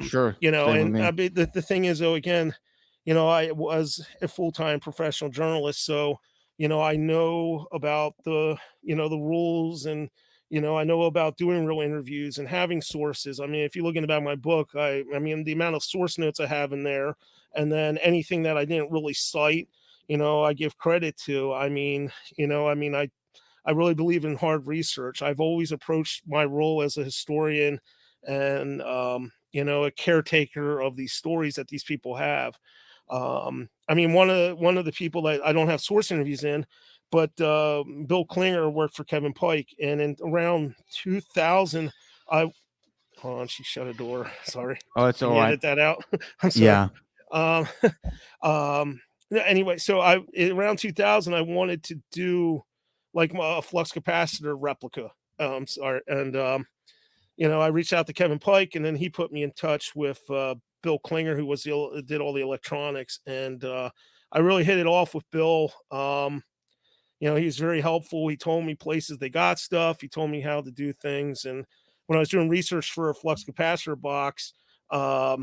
Sure. Same with me. I mean, the thing is, though, again, I was a full-time professional journalist. So, I know about the rules, and, I know about doing real interviews and having sources. I mean, if you look about my book, I mean, the amount of source notes I have in there, and then anything that I didn't really cite, I give credit to. I really believe in hard research. I've always approached my role as a historian and, a caretaker of these stories that these people have. I mean, one of the people that I don't have source interviews in, but Bill Klinger worked for Kevin Pike, and in around 2000, I hold on, she shut a door. Sorry, Oh, it's can all you right. edit that out? I'm sorry. Yeah. Um, anyway, so around 2000, I wanted to do like a flux capacitor replica. Sorry, and I reached out to Kevin Pike, and then he put me in touch with Bill Klinger, who did all the electronics, and I really hit it off with Bill. He was very helpful. He told me places they got stuff. He told me how to do things. And when I was doing research for a flux capacitor box, I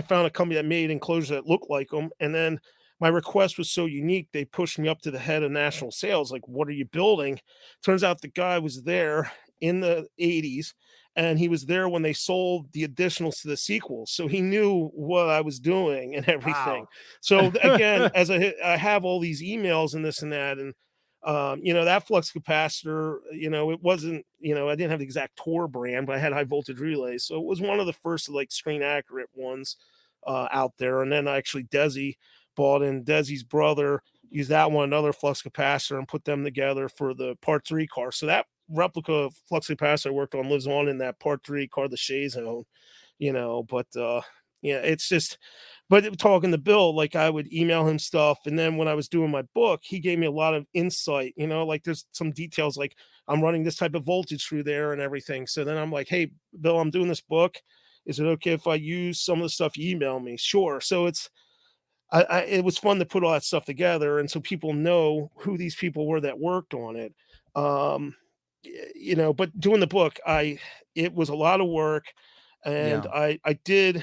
found a company that made enclosures that looked like them. And then my request was so unique, they pushed me up to the head of national sales. Like, what are you building? Turns out the guy was there in the 80s, and he was there when they sold the additionals to the sequels. So he knew what I was doing and everything. Wow. So again, I have all these emails and this and that, and that flux capacitor, it wasn't, I didn't have the exact Tor brand, but I had high voltage relays. So it was one of the first like screen accurate ones out there. And then actually Desi bought in, Desi's brother used that one, another flux capacitor, and put them together for the Part 3 car. So that replica flux capacitor I worked on lives on in that Part 3 car, the Shays own, but yeah, it's just, but talking to Bill, like I would email him stuff. And then when I was doing my book, he gave me a lot of insight, like there's some details, like I'm running this type of voltage through there and everything. So then I'm like, hey, Bill, I'm doing this book. Is it okay if I use some of the stuff you email me? Sure. So it was fun to put all that stuff together. And so people know who these people were that worked on it. Um, but doing the book, it was a lot of work, and Yeah.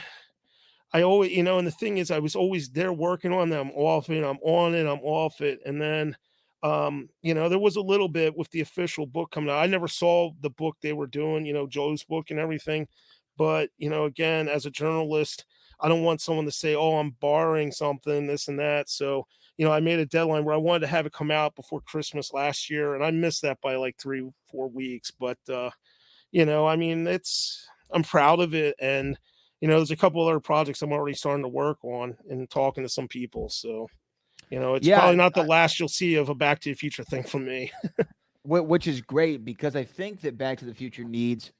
I always, and the thing is, I was always there working on them, off it, I'm on it, I'm off it. And then, there was a little bit with the official book coming out. I never saw the book they were doing, Joe's book and everything. But, again, as a journalist, I don't want someone to say, oh, I'm borrowing something, this and that. So, I made a deadline where I wanted to have it come out before Christmas last year, and I missed that by like 3-4 weeks. But, I mean, I'm proud of it. And, there's a couple other projects I'm already starting to work on and talking to some people. So, it's Yeah, probably not the last you'll see of a Back to the Future thing from me. which is great, because I think that Back to the Future needs,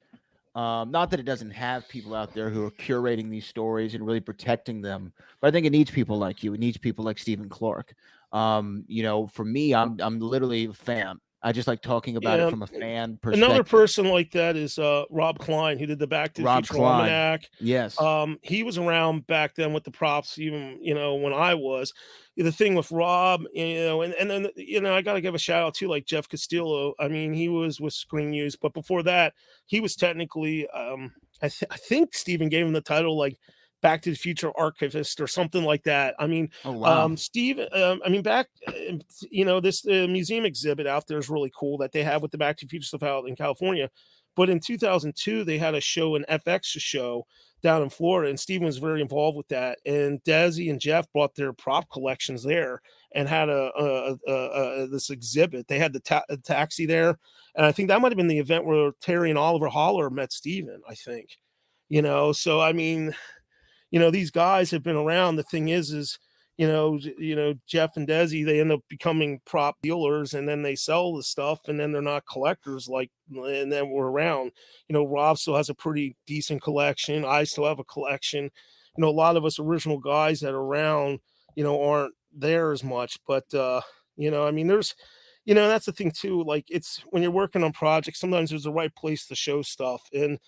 not that it doesn't have people out there who are curating these stories and really protecting them, but I think it needs people like you. It needs people like Stephen Clark. For me, I'm literally a fan. I just like talking about it Yeah. from a fan Another perspective. person like that is Rob Klein, who did the Back to the Rob Future Klein. Almanac. Yes. He was around back then with the props, even when I was. The thing with Rob, and then I got to give a shout out to like Jeff Castillo. I mean, he was with Screen Use, but before that, he was technically, I think Steven gave him the title like Back to the Future Archivist or something like that. I mean, Oh wow. Steve, this museum exhibit out there is really cool that they have with the Back to the Future stuff out in California. But in 2002, they had a show, an FX show down in Florida, and Steven was very involved with that. And Desi and Jeff brought their prop collections there and had this exhibit. They had the taxi there, and I think that might have been the event where Terry and Oliver Holler met Steven, I think. So I mean, these guys have been around. The thing is, Jeff and Desi, they end up becoming prop dealers, and then they sell the stuff, and then they're not collectors and then we're around. Rob still has a pretty decent collection. I still have a collection. A lot of us original guys that are around, aren't there as much, but, I mean, there's, that's the thing too. Like, it's when you're working on projects, sometimes there's the right place to show stuff. And,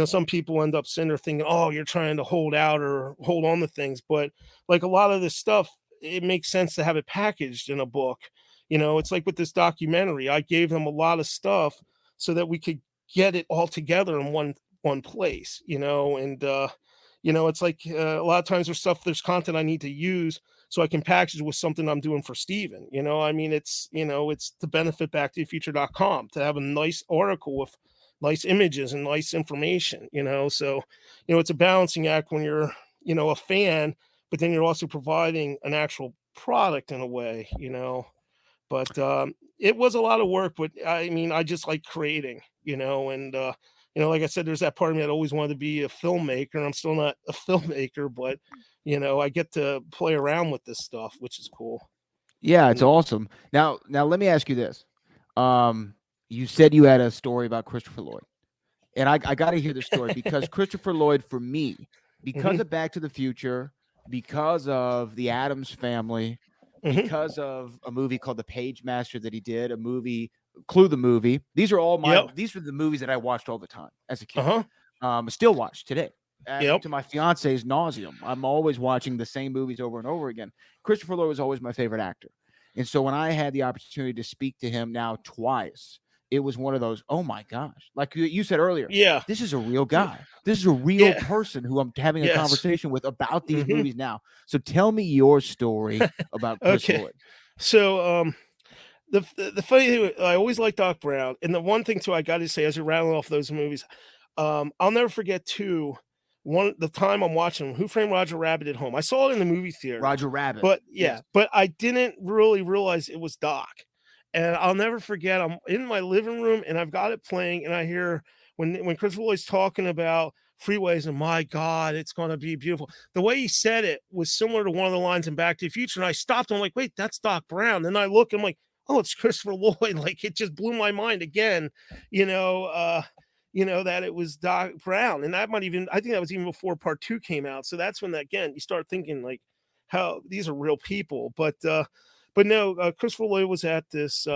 some people end up sitting there thinking, oh, you're trying to hold out or hold on to things. But like a lot of this stuff, it makes sense to have it packaged in a book. It's like with this documentary, I gave them a lot of stuff so that we could get it all together in one place, and, it's like a lot of times there's content I need to use so I can package it with something I'm doing for Steven. I mean, it's to benefit backtothefuture.com to have a nice article with nice images and nice information, so, it's a balancing act when you're, a fan, but then you're also providing an actual product in a way, but, it was a lot of work, but I mean, I just like creating, and, like I said, there's that part of me that always wanted to be a filmmaker, and I'm still not a filmmaker, but, I get to play around with this stuff, which is cool. Yeah, it's awesome. Now let me ask you this. You said you had a story about Christopher Lloyd. And I got to hear the story because Christopher Lloyd, for me, because of Back to the Future, because of the Addams Family, because of a movie called The Page Master that he did, a movie, Clue the movie. These are all these were the movies that I watched all the time as a kid. Still watch today. To my fiance's nauseum. I'm always watching the same movies over and over again. Christopher Lloyd was always my favorite actor. And so when I had the opportunity to speak to him now twice, it was one of those, oh my gosh, like you said earlier, this is a real guy. This is a real person who I'm having a conversation with about these movies now. So tell me your story about Chris Lloyd. So the funny thing, I always liked Doc Brown. And the one thing too, I got to say, as you're rattling off those movies, I'll never forget too, the time I'm watching Who Framed Roger Rabbit at home. I saw it in the movie theater. Roger Rabbit. But but I didn't really realize it was Doc. And I'll never forget, I'm in my living room and I've got it playing, and I hear when Christopher Lloyd's talking about freeways, and my God, it's going to be beautiful. The way he said it was similar to one of the lines in Back to the Future. And I stopped. I'm like, wait, that's Doc Brown. Then I look, I'm like, oh, it's Christopher Lloyd. Like, it just blew my mind again, that it was Doc Brown. And that I think that was even before part 2 came out. So that's when, again, you start thinking like how these are real people. But no, Christopher Lloyd was at this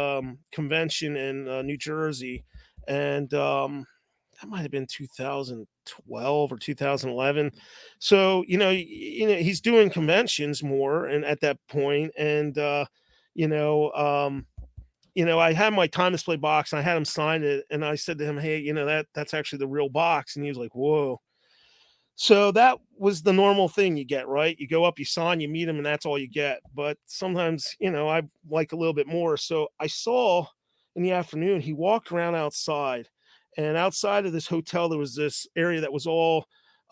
convention in New Jersey, and that might have been 2012 or 2011. So he's doing conventions more, and at that point, and you know, um, I had my time display box, and I had him sign it, and I said to him, "Hey, that's actually the real box," and he was like, "Whoa." So that was the normal thing you get, right? You go up, you sign, you meet him, and that's all you get. But sometimes, I like a little bit more. So I saw in the afternoon, he walked around outside, and outside of this hotel, there was this area that was all,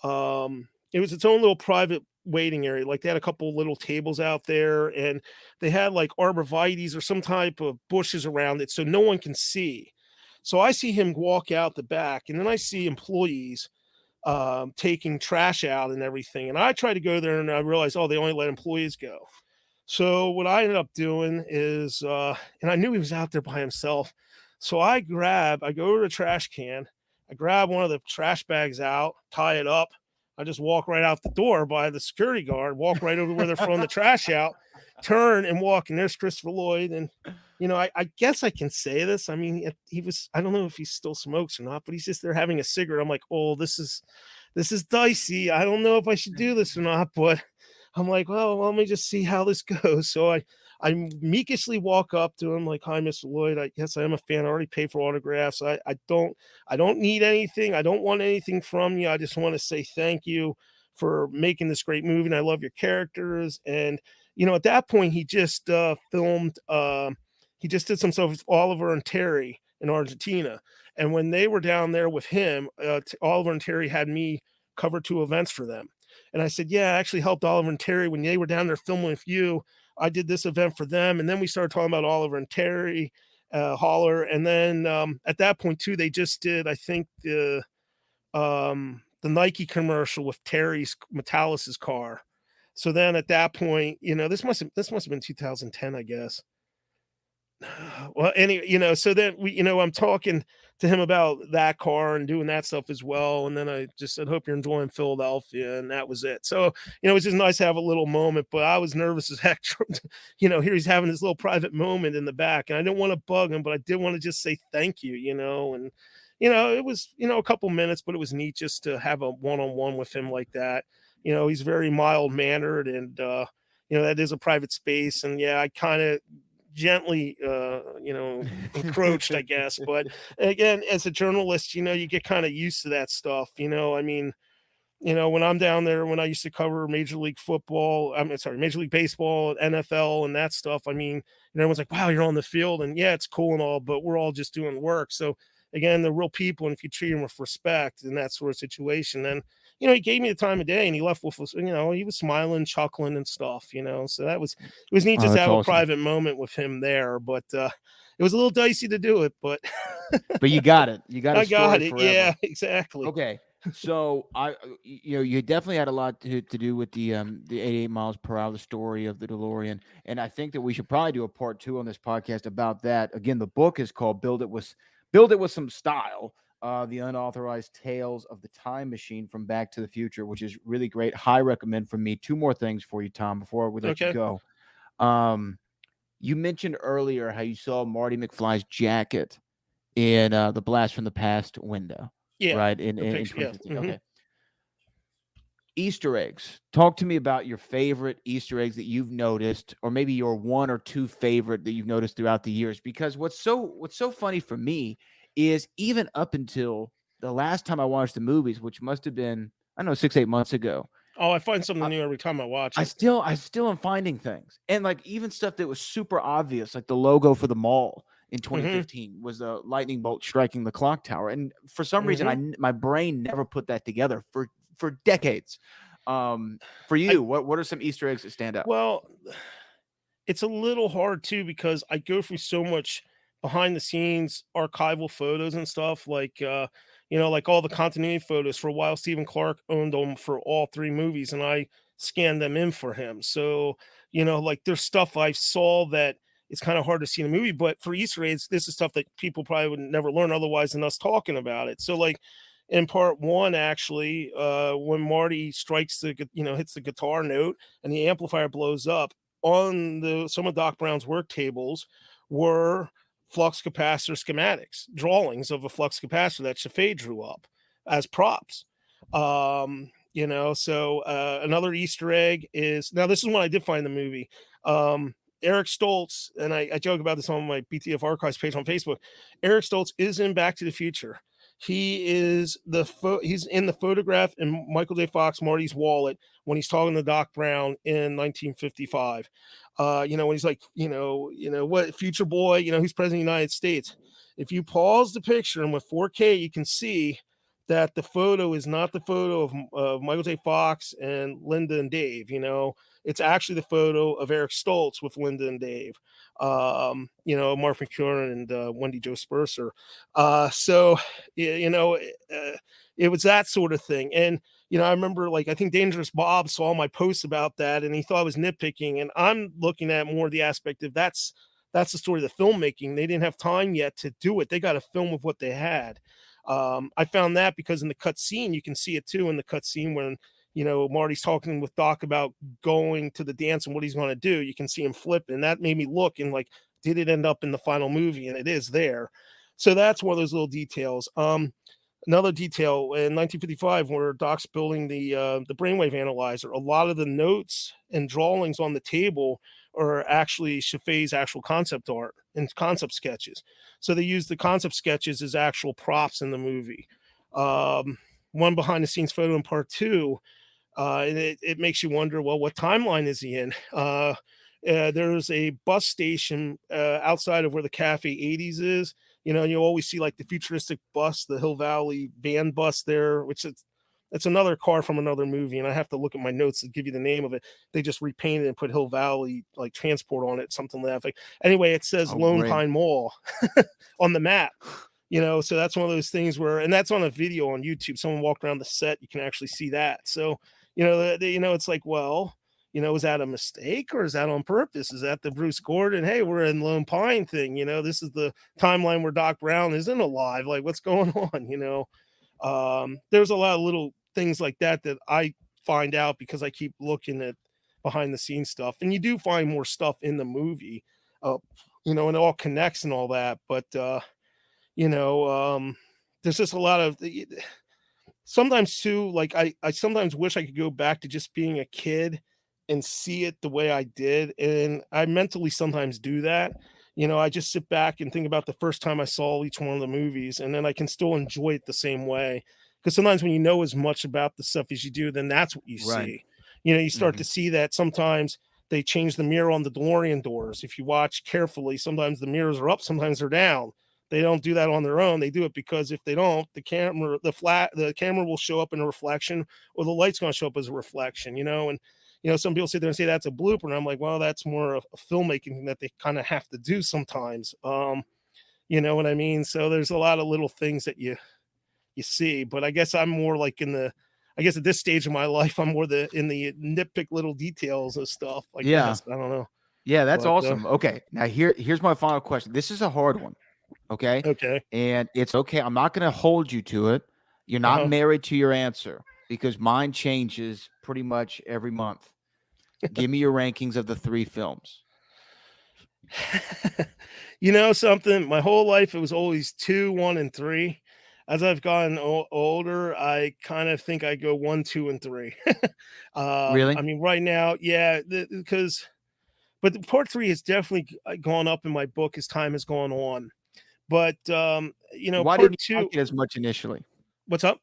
it was its own little private waiting area. Like they had a couple little tables out there, and they had like arborvitaes or some type of bushes around it so no one can see. So I see him walk out the back, and then I see employees taking trash out and everything. And I tried to go there, and I realized, oh, they only let employees go. So what I ended up doing is, and I knew he was out there by himself. So I go to the trash can, I grab one of the trash bags out, tie it up. I just walk right out the door by the security guard, walk right over where they're throwing the trash out, turn and walk. And there's Christopher Lloyd. And, I guess I can say this. I mean, I don't know if he still smokes or not, but he's just there having a cigarette. I'm like, oh, this is dicey. I don't know if I should do this or not, but I'm like, well, let me just see how this goes. So I meekishly walk up to him like, hi, Mr. Lloyd. Yes, I am a fan. I already paid for autographs. I don't need anything. I don't want anything from you. I just want to say thank you for making this great movie. And I love your characters. And, at that point, he just filmed, he just did some stuff with Oliver and Terry in Argentina. And when they were down there with him, Oliver and Terry had me cover 2 events for them. And I said, yeah, I actually helped Oliver and Terry when they were down there filming with you. I did this event for them. And then we started talking about Oliver and Terry, Holler. And then at that point, too, they just did, I think, the Nike commercial with Terry's Metallis's car. So then at that point, this must have been 2010, I guess. Well, anyway, so then I'm talking to him about that car and doing that stuff as well. And then I just said, hope you're enjoying Philadelphia. And that was it. So, it was just nice to have a little moment, but I was nervous as heck. Here he's having this little private moment in the back, and I didn't want to bug him, but I did want to just say thank you, and, it was, a couple minutes, but it was neat just to have a one-on-one with him like that. He's very mild mannered, and, that is a private space. And yeah, I kind of gently encroached, I guess. But again, as a journalist, you get kind of used to that stuff. I mean, when I'm down there, when I used to cover Major League Baseball, NFL, and that stuff, I mean, everyone's like, wow, you're on the field, and yeah, it's cool and all, but we're all just doing work. So again, they're real people, and if you treat them with respect in that sort of situation, then he gave me the time of day, and he left with, he was smiling, chuckling and stuff, so it was neat just to have a private moment with him there. But it was a little dicey to do it, but you got it. You got it. I got it. Forever. Yeah, exactly. Okay. So you definitely had a lot to do with the 88 miles per hour, the story of the DeLorean. And I think that we should probably do a part 2 on this podcast about that. Again, the book is called Build It With Some Style. The Unauthorized Tales of the Time Machine from Back to the Future, which is really great. High recommend from me. 2 more things for you, Tom, before we let you go. You mentioned earlier how you saw Marty McFly's jacket in the Blast from the Past window. Yeah. Right. In picture, 2015. yeah. Okay. Easter eggs. Talk to me about your favorite Easter eggs that you've noticed, or maybe your 1 or 2 favorite that you've noticed throughout the years. Because what's so funny for me is even up until the last time I watched the movies, which must have been, I don't know, 6-8 months ago. Oh, I find something new every time I watch it. I still am finding things. And like even stuff that was super obvious, like the logo for the mall in 2015 was the lightning bolt striking the clock tower. And for some reason, my brain never put that together for decades. For you, what are some Easter eggs that stand out? Well, it's a little hard too, because I go through so much behind the scenes archival photos and stuff, like like all the continuity photos. For a while, Stephen Clark owned them for all 3 movies, and I scanned them in for him. So like there's stuff I saw that it's kind of hard to see in the movie. But for Easter eggs, this is stuff that people probably would never learn otherwise than us talking about it. So like in part one, actually, when Marty strikes hits the guitar note and the amplifier blows up, on some of Doc Brown's work tables were flux capacitor schematics, drawings of a flux capacitor that Chaffee drew up as props. So another Easter egg is, now this is one I did find in the movie. Eric Stoltz, and I joke about this on my BTF Archives page on Facebook. Eric Stoltz is in Back to the Future. He is he's in the photograph in Michael J. Fox Marty's wallet when he's talking to Doc Brown in 1955. When he's like, what future boy, who's president of the United States. If you pause the picture and with 4K, you can see that the photo is not the photo of Michael J. Fox and Linda and Dave. It's actually the photo of Eric Stoltz with Linda and Dave, Mark McCurran and Wendy Jo Sperser. It was that sort of thing. And, I remember, I think Dangerous Bob saw my post about that and he thought I was nitpicking. And I'm looking at more the aspect of that's the story of the filmmaking. They didn't have time yet to do it. They got a film of what they had. I found that because in the cut scene, you can see it too in the cut scene when, Marty's talking with Doc about going to the dance and what he's going to do. You can see him flip, and that made me look and did it end up in the final movie? And it is there. So that's one of those little details. Another detail in 1955, where Doc's building the brainwave analyzer, a lot of the notes and drawings on the table are actually Chaffee's actual concept art and concept sketches. So they use the concept sketches as actual props in the movie. One behind the scenes photo in part two, and it makes you wonder, well, what timeline is he in? There's a bus station outside of where the Cafe 80s is. You always see the futuristic bus, the Hill Valley van bus there, which it's another car from another movie. And I have to look at my notes to give you the name of it. They just repainted and put Hill Valley transport on it, something like that. Anyway, it says Lone Pine Mall on the map. So that's one of those things where, and that's on a video on YouTube. Someone walked around the set, you can actually see that. So, it's well, is that a mistake or is that on purpose? Is that the Bruce Gordon, hey, we're in Lone Pine thing? This is the timeline where Doc Brown isn't alive. What's going on? There's a lot of little things like that I find out because I keep looking at behind the scenes stuff, and you do find more stuff in the movie, and it all connects and all that. But, there's just a lot of sometimes too, I sometimes wish I could go back to just being a kid and see it the way I did. And I mentally sometimes do that. I just sit back and think about the first time I saw each one of the movies, and then I can still enjoy it the same way. Because sometimes when you know as much about the stuff as you do, then that's what you see. You start to see that sometimes they change the mirror on the DeLorean doors. If you watch carefully, sometimes the mirrors are up, sometimes they're down. They don't do that on their own. They do it because if they don't, the camera will show up in a reflection, or the light's going to show up as a reflection, and some people sit there and say that's a blooper. And I'm like, well, that's more of a filmmaking thing that they kind of have to do sometimes. You know what I mean? So there's a lot of little things that you see, but I guess I'm more at this stage of my life, I'm more in the nitpick little details of stuff. I guess. I don't know. Yeah, that's awesome. Okay. Now here's my final question. This is a hard one. Okay. Okay. And it's okay. I'm not going to hold you to it. You're not married to your answer because mine changes pretty much every month. Give me your rankings of the 3 films. Something, my whole life, it was always 2, 1, and 3. As I've gotten older, I kind of think I go 1, 2, and 3. Really? I mean, right now, yeah, but part 3 has definitely gone up in my book as time has gone on. But why didn't you like it as much initially? What's up?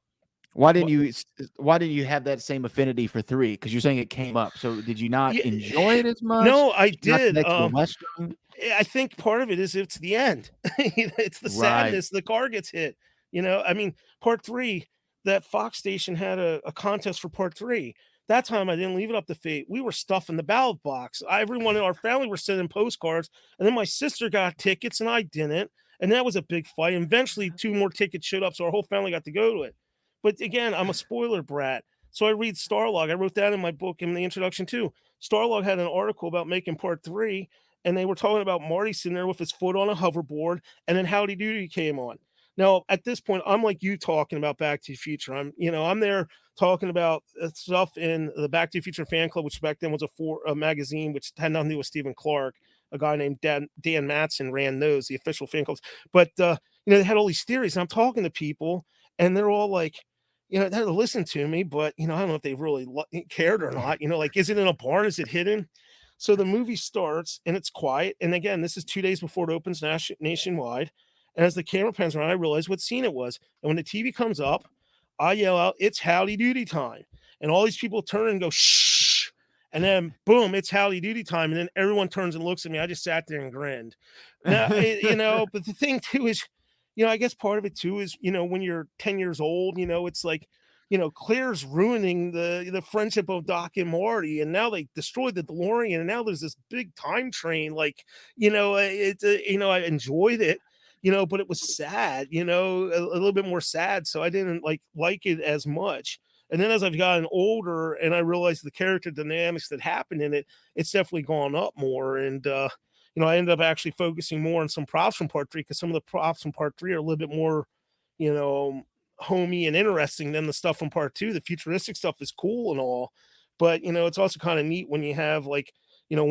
Why didn't you have that same affinity for 3? Because you're saying it came up. So did you not enjoy it as much? No, I did. I think part of it is it's the end. It's the sadness. The car gets hit. I mean, part 3, that Fox station had a contest for part 3. That time I didn't leave it up to fate. We were stuffing the ballot box. Everyone in our family were sending postcards, and then my sister got tickets and I didn't. And that was a big fight. And eventually 2 more tickets showed up, so our whole family got to go to it. But again, I'm a spoiler brat. So I read Starlog. I wrote that in my book in the introduction too. Starlog had an article about making part 3, and they were talking about Marty sitting there with his foot on a hoverboard, and then Howdy Doody came on. Now, at this point, I'm like you talking about Back to the Future. I'm there talking about stuff in the Back to the Future fan club, which back then was a magazine, which had nothing to do with Stephen Clark. A guy named Dan Matson ran those, the official fan clubs. But they had all these theories, and I'm talking to people, and they're all like, they're listening to me, but I don't know if they really cared or not. Like, is it in a barn? Is it hidden? So the movie starts, and it's quiet. And again, this is 2 days before it opens nationwide. And as the camera pans around, I realize what scene it was. And when the TV comes up, I yell out, "It's Howdy Doody time!" And all these people turn and go, "Shh!" And then, boom, it's Howdy Doody time. And then everyone turns and looks at me. I just sat there and grinned. Now, but the thing too is, I guess part of it too is, when you're 10 years old, it's like, Claire's ruining the friendship of Doc and Marty, and now they destroyed the DeLorean, and now there's this big time train. Like, I enjoyed it, but it was sad, a little bit more sad. So I didn't like it as much. And then as I've gotten older and I realized the character dynamics that happened in it, it's definitely gone up more. And, I ended up actually focusing more on some props from part 3, because some of the props from part 3 are a little bit more, homey and interesting than the stuff from part 2. The futuristic stuff is cool and all, but, it's also kind of neat when you have one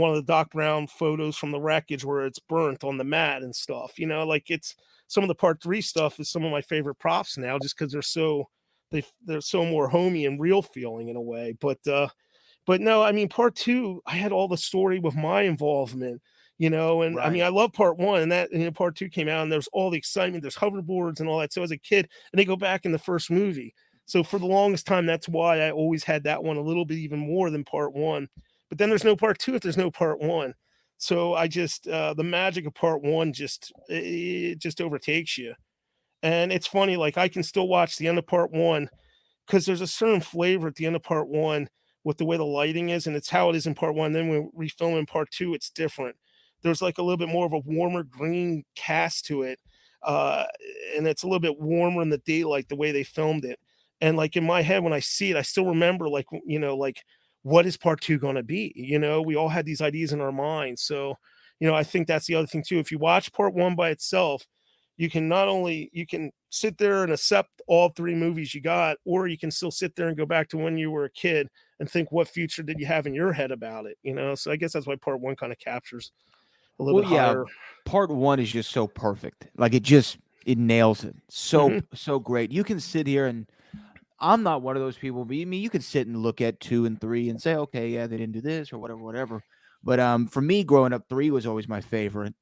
of the Doc Brown photos from the wreckage where it's burnt on the mat and stuff, it's some of the part 3 stuff is some of my favorite props now, just because they're so more homey and real feeling in a way. But no, I mean, part 2, I had all the story with my involvement, and Right. I mean, I love part 1, and part 2 came out, and there's all the excitement, there's hoverboards and all that. So as a kid, and they go back in the first movie. So for the longest time, that's why I always had that one a little bit even more than part 1. But then there's no part 2 if there's no part 1. So I just, the magic of part 1 it just overtakes you. And it's funny, like I can still watch the end of part 1, because there's a certain flavor at the end of part 1 with the way the lighting is, and it's how it is in part 1. Then when we film in part 2, it's different. There's like a little bit more of a warmer green cast to it, uh, and it's a little bit warmer in the daylight the way they filmed it. And like in my head, when I see it, I still remember like what is part 2 going to be? We all had these ideas in our minds. So I think that's the other thing too. If you watch part 1 by itself, you can sit there and accept all 3 movies you got, or you can still sit there and go back to when you were a kid and think, what future did you have in your head about it? So I guess that's why part 1 kind of captures a little bit higher. Part 1 is just so perfect. Like it nails it. So great. You can sit here, and I'm not one of those people, but you can sit and look at 2 and 3 and say, okay, yeah, they didn't do this or whatever. But for me, growing up, 3 was always my favorite.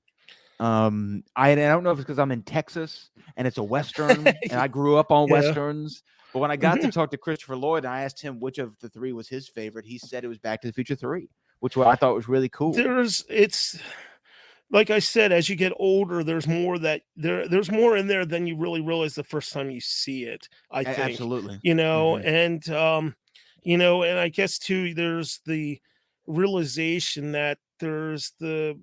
I don't know if it's because I'm in Texas and it's a Western and I grew up on Westerns. But when I got to talk to Christopher Lloyd and I asked him which of the 3 was his favorite, he said it was Back to the Future 3, which I thought was really cool. It's like I said, as you get older, there's more there's more in there than you really realize the first time you see it. I think Absolutely. and and I guess too, there's the realization that there's the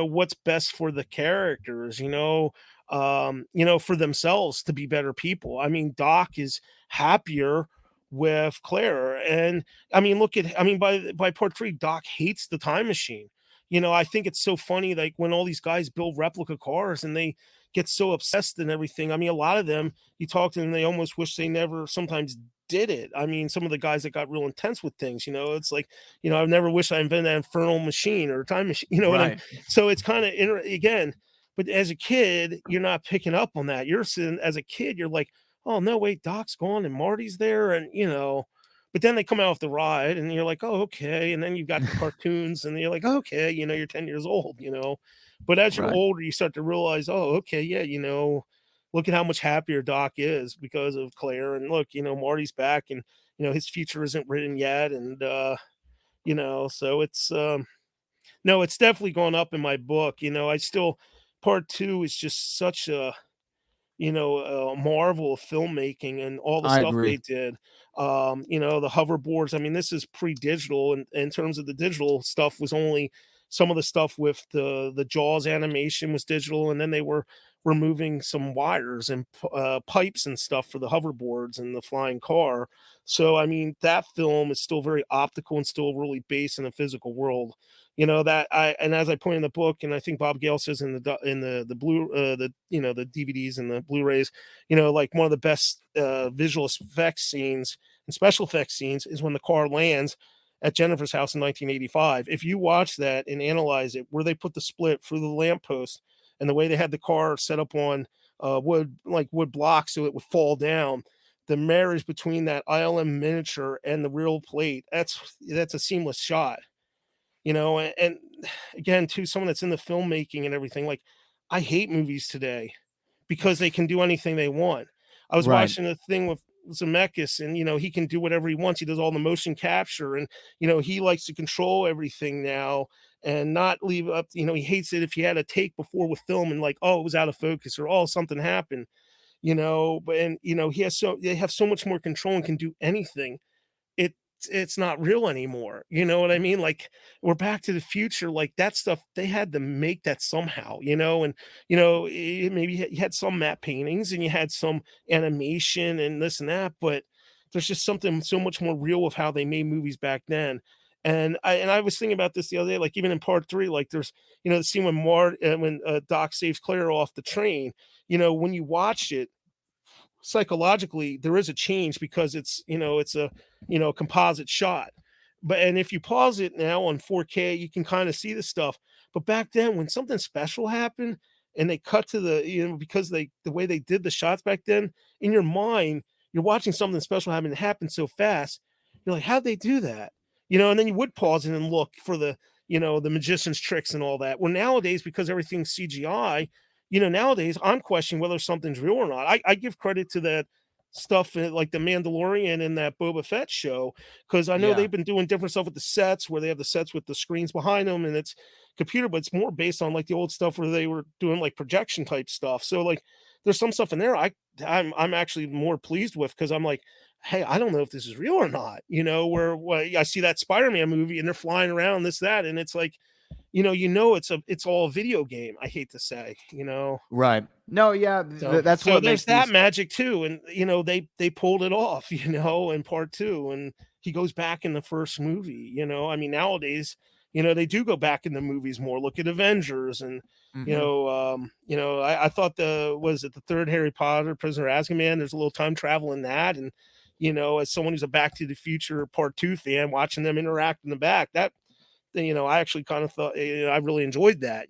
what's best for the characters, for themselves to be better people. I mean, Doc is happier with Claire, and I mean, by part 3, Doc hates the time machine. I think it's so funny, like when all these guys build replica cars and they get so obsessed and everything. I mean, a lot of them, you talk to them, they almost wish they never sometimes did it. I mean, some of the guys that got real intense with things, it's like, I never wish I invented an infernal machine or a time machine, Right. so it's kind of again, but as a kid, you're not picking up on that. You're sitting as a kid, you're like, oh no, wait, Doc's gone and Marty's there. And, but then they come out of the ride and you're like, oh, okay. And then you've got the cartoons and you're like, okay, you're 10 years old, but as you're Right. older, you start to realize, oh, okay, yeah, look at how much happier Doc is because of Claire. And look, Marty's back and, his future isn't written yet. And, so it's, no, it's definitely gone up in my book. Part 2 is just such a marvel of filmmaking and all the I stuff they agree. did. The hoverboards. I mean, this is pre-digital, and in terms of the digital stuff, was only some of the stuff with the Jaws animation was digital, and then they were removing some wires and pipes and stuff for the hoverboards and the flying car. So, I mean, that film is still very optical and still really based in a physical world. that and as I point in the book, and I think Bob Gale says in the blue the DVDs and the Blu-rays, like one of the best visual effects scenes and special effects scenes is when the car lands at Jennifer's house in 1985. If you watch that and analyze it, where they put the split through the lamppost and the way they had the car set up on wood blocks so it would fall down, the marriage between that ILM miniature and the real plate, that's a seamless shot. And again, too, someone that's in the filmmaking and everything, like, I hate movies today because they can do anything they want. I was Right. watching a thing with Zemeckis, and he can do whatever he wants. He does all the motion capture, and he likes to control everything now and not leave up. He hates it if he had a take before with film and like, oh, it was out of focus, or oh, something happened. But they have so much more control and can do anything. It's not real anymore. You know what I mean? Like, we're Back to the Future, like that stuff, they had to make that somehow, and maybe you had some matte paintings and you had some animation and this and that, but there's just something so much more real with how they made movies back then. And I was thinking about this the other day, like even in part 3, like there's the scene when Doc saves Claire off the train. When you watch it psychologically, there is a change because it's a composite shot. And if you pause it now on 4K, you can kind of see the stuff. But back then, when something special happened and they cut to because the way they did the shots back then, in your mind, you're watching something special happen. It happened so fast. You're like, how'd they do that? And then you would pause it and look for the magician's tricks and all that. Well, nowadays, because everything's CGI, nowadays I'm questioning whether something's real or not. I give credit to that stuff like the Mandalorian and that Boba Fett show, because I know Yeah. they've been doing different stuff with the sets where they have the sets with the screens behind them and it's computer, but it's more based on like the old stuff where they were doing like projection type stuff. So like there's some stuff in there I'm actually more pleased with, because I'm like, hey, I don't know if this is real or not. Where I see that Spider-Man movie and they're flying around this, that, and it's like, it's all a video game. I hate to say, Right. No, yeah, that's so what there's makes that these. magic too. And, they pulled it off, in part 2, and he goes back in the first movie, I mean, nowadays, they do go back in the movies more. Look at Avengers and, Mhm. I thought the third Harry Potter, Prisoner of Azkaban, there's a little time travel in that. And, as someone who's a Back to the Future Part 2 fan, watching them interact in the back, that, I actually kind of thought, I really enjoyed that,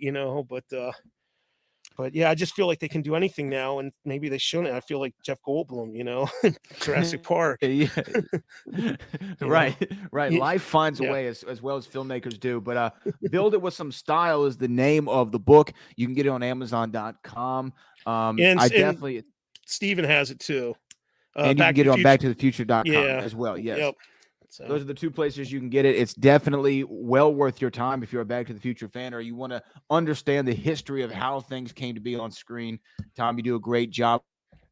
but yeah, I just feel like they can do anything now, and maybe they shouldn't. I feel like Jeff Goldblum, Jurassic Park. Yeah. Right. Right. Yeah. Life finds a Yeah. way as well as filmmakers do. But Build It With Some Style is the name of the book. You can get it on Amazon.com. And I and definitely Steven has it too. and you can Back get to it the on Future. backtothefuture.com Yeah. as well. Yes. Yep. Those are So the two places you can get it. It's definitely well worth your time if you're a Back to the Future fan or you want to understand the history of how things came to be on screen. Tom, you do a great job.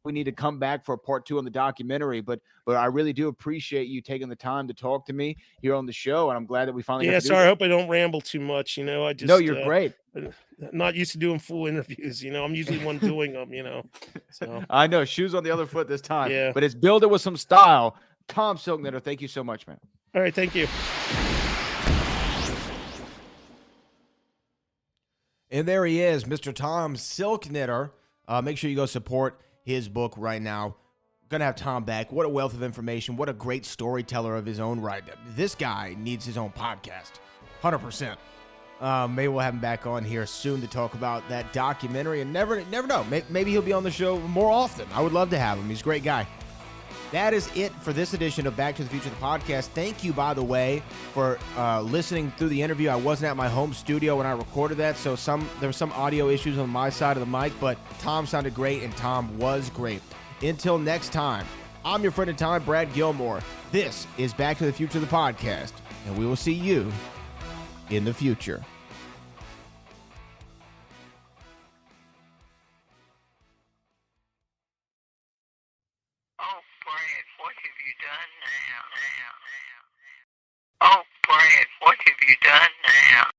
We need to come back for a part 2 on the documentary, but I really do appreciate you taking the time to talk to me here on the show, and I'm glad that we finally got yeah, to do sorry. I this. hope I don't ramble too much. I just No, you're great. not used to doing full interviews. I'm usually one doing them. So I know, shoes on the other foot this time, Yeah. but it's Build It With Some Style. Tom Silknitter, thank you so much, man. all right, thank you. And there he is, Mr. Tom Silknitter. Make sure you go support his book right now. Gonna have Tom back. What a wealth of information. What a great storyteller of his own right. This guy needs his own podcast. 100%. Maybe we'll have him back on here soon to talk about that documentary. And never know. Maybe he'll be on the show more often. I would love to have him. He's a great guy. That is it for this edition of Back to the Future, the podcast. Thank you, by the way, for listening through the interview. I wasn't at my home studio when I recorded that, so there were some audio issues on my side of the mic, but Tom sounded great, and Tom was great. Until next time, I'm your friend in time, Brad Gilmore. This is Back to the Future, the podcast, and we will see you in the future. Oh, Brad, what have you done now? Oh, Brad, what have you done now?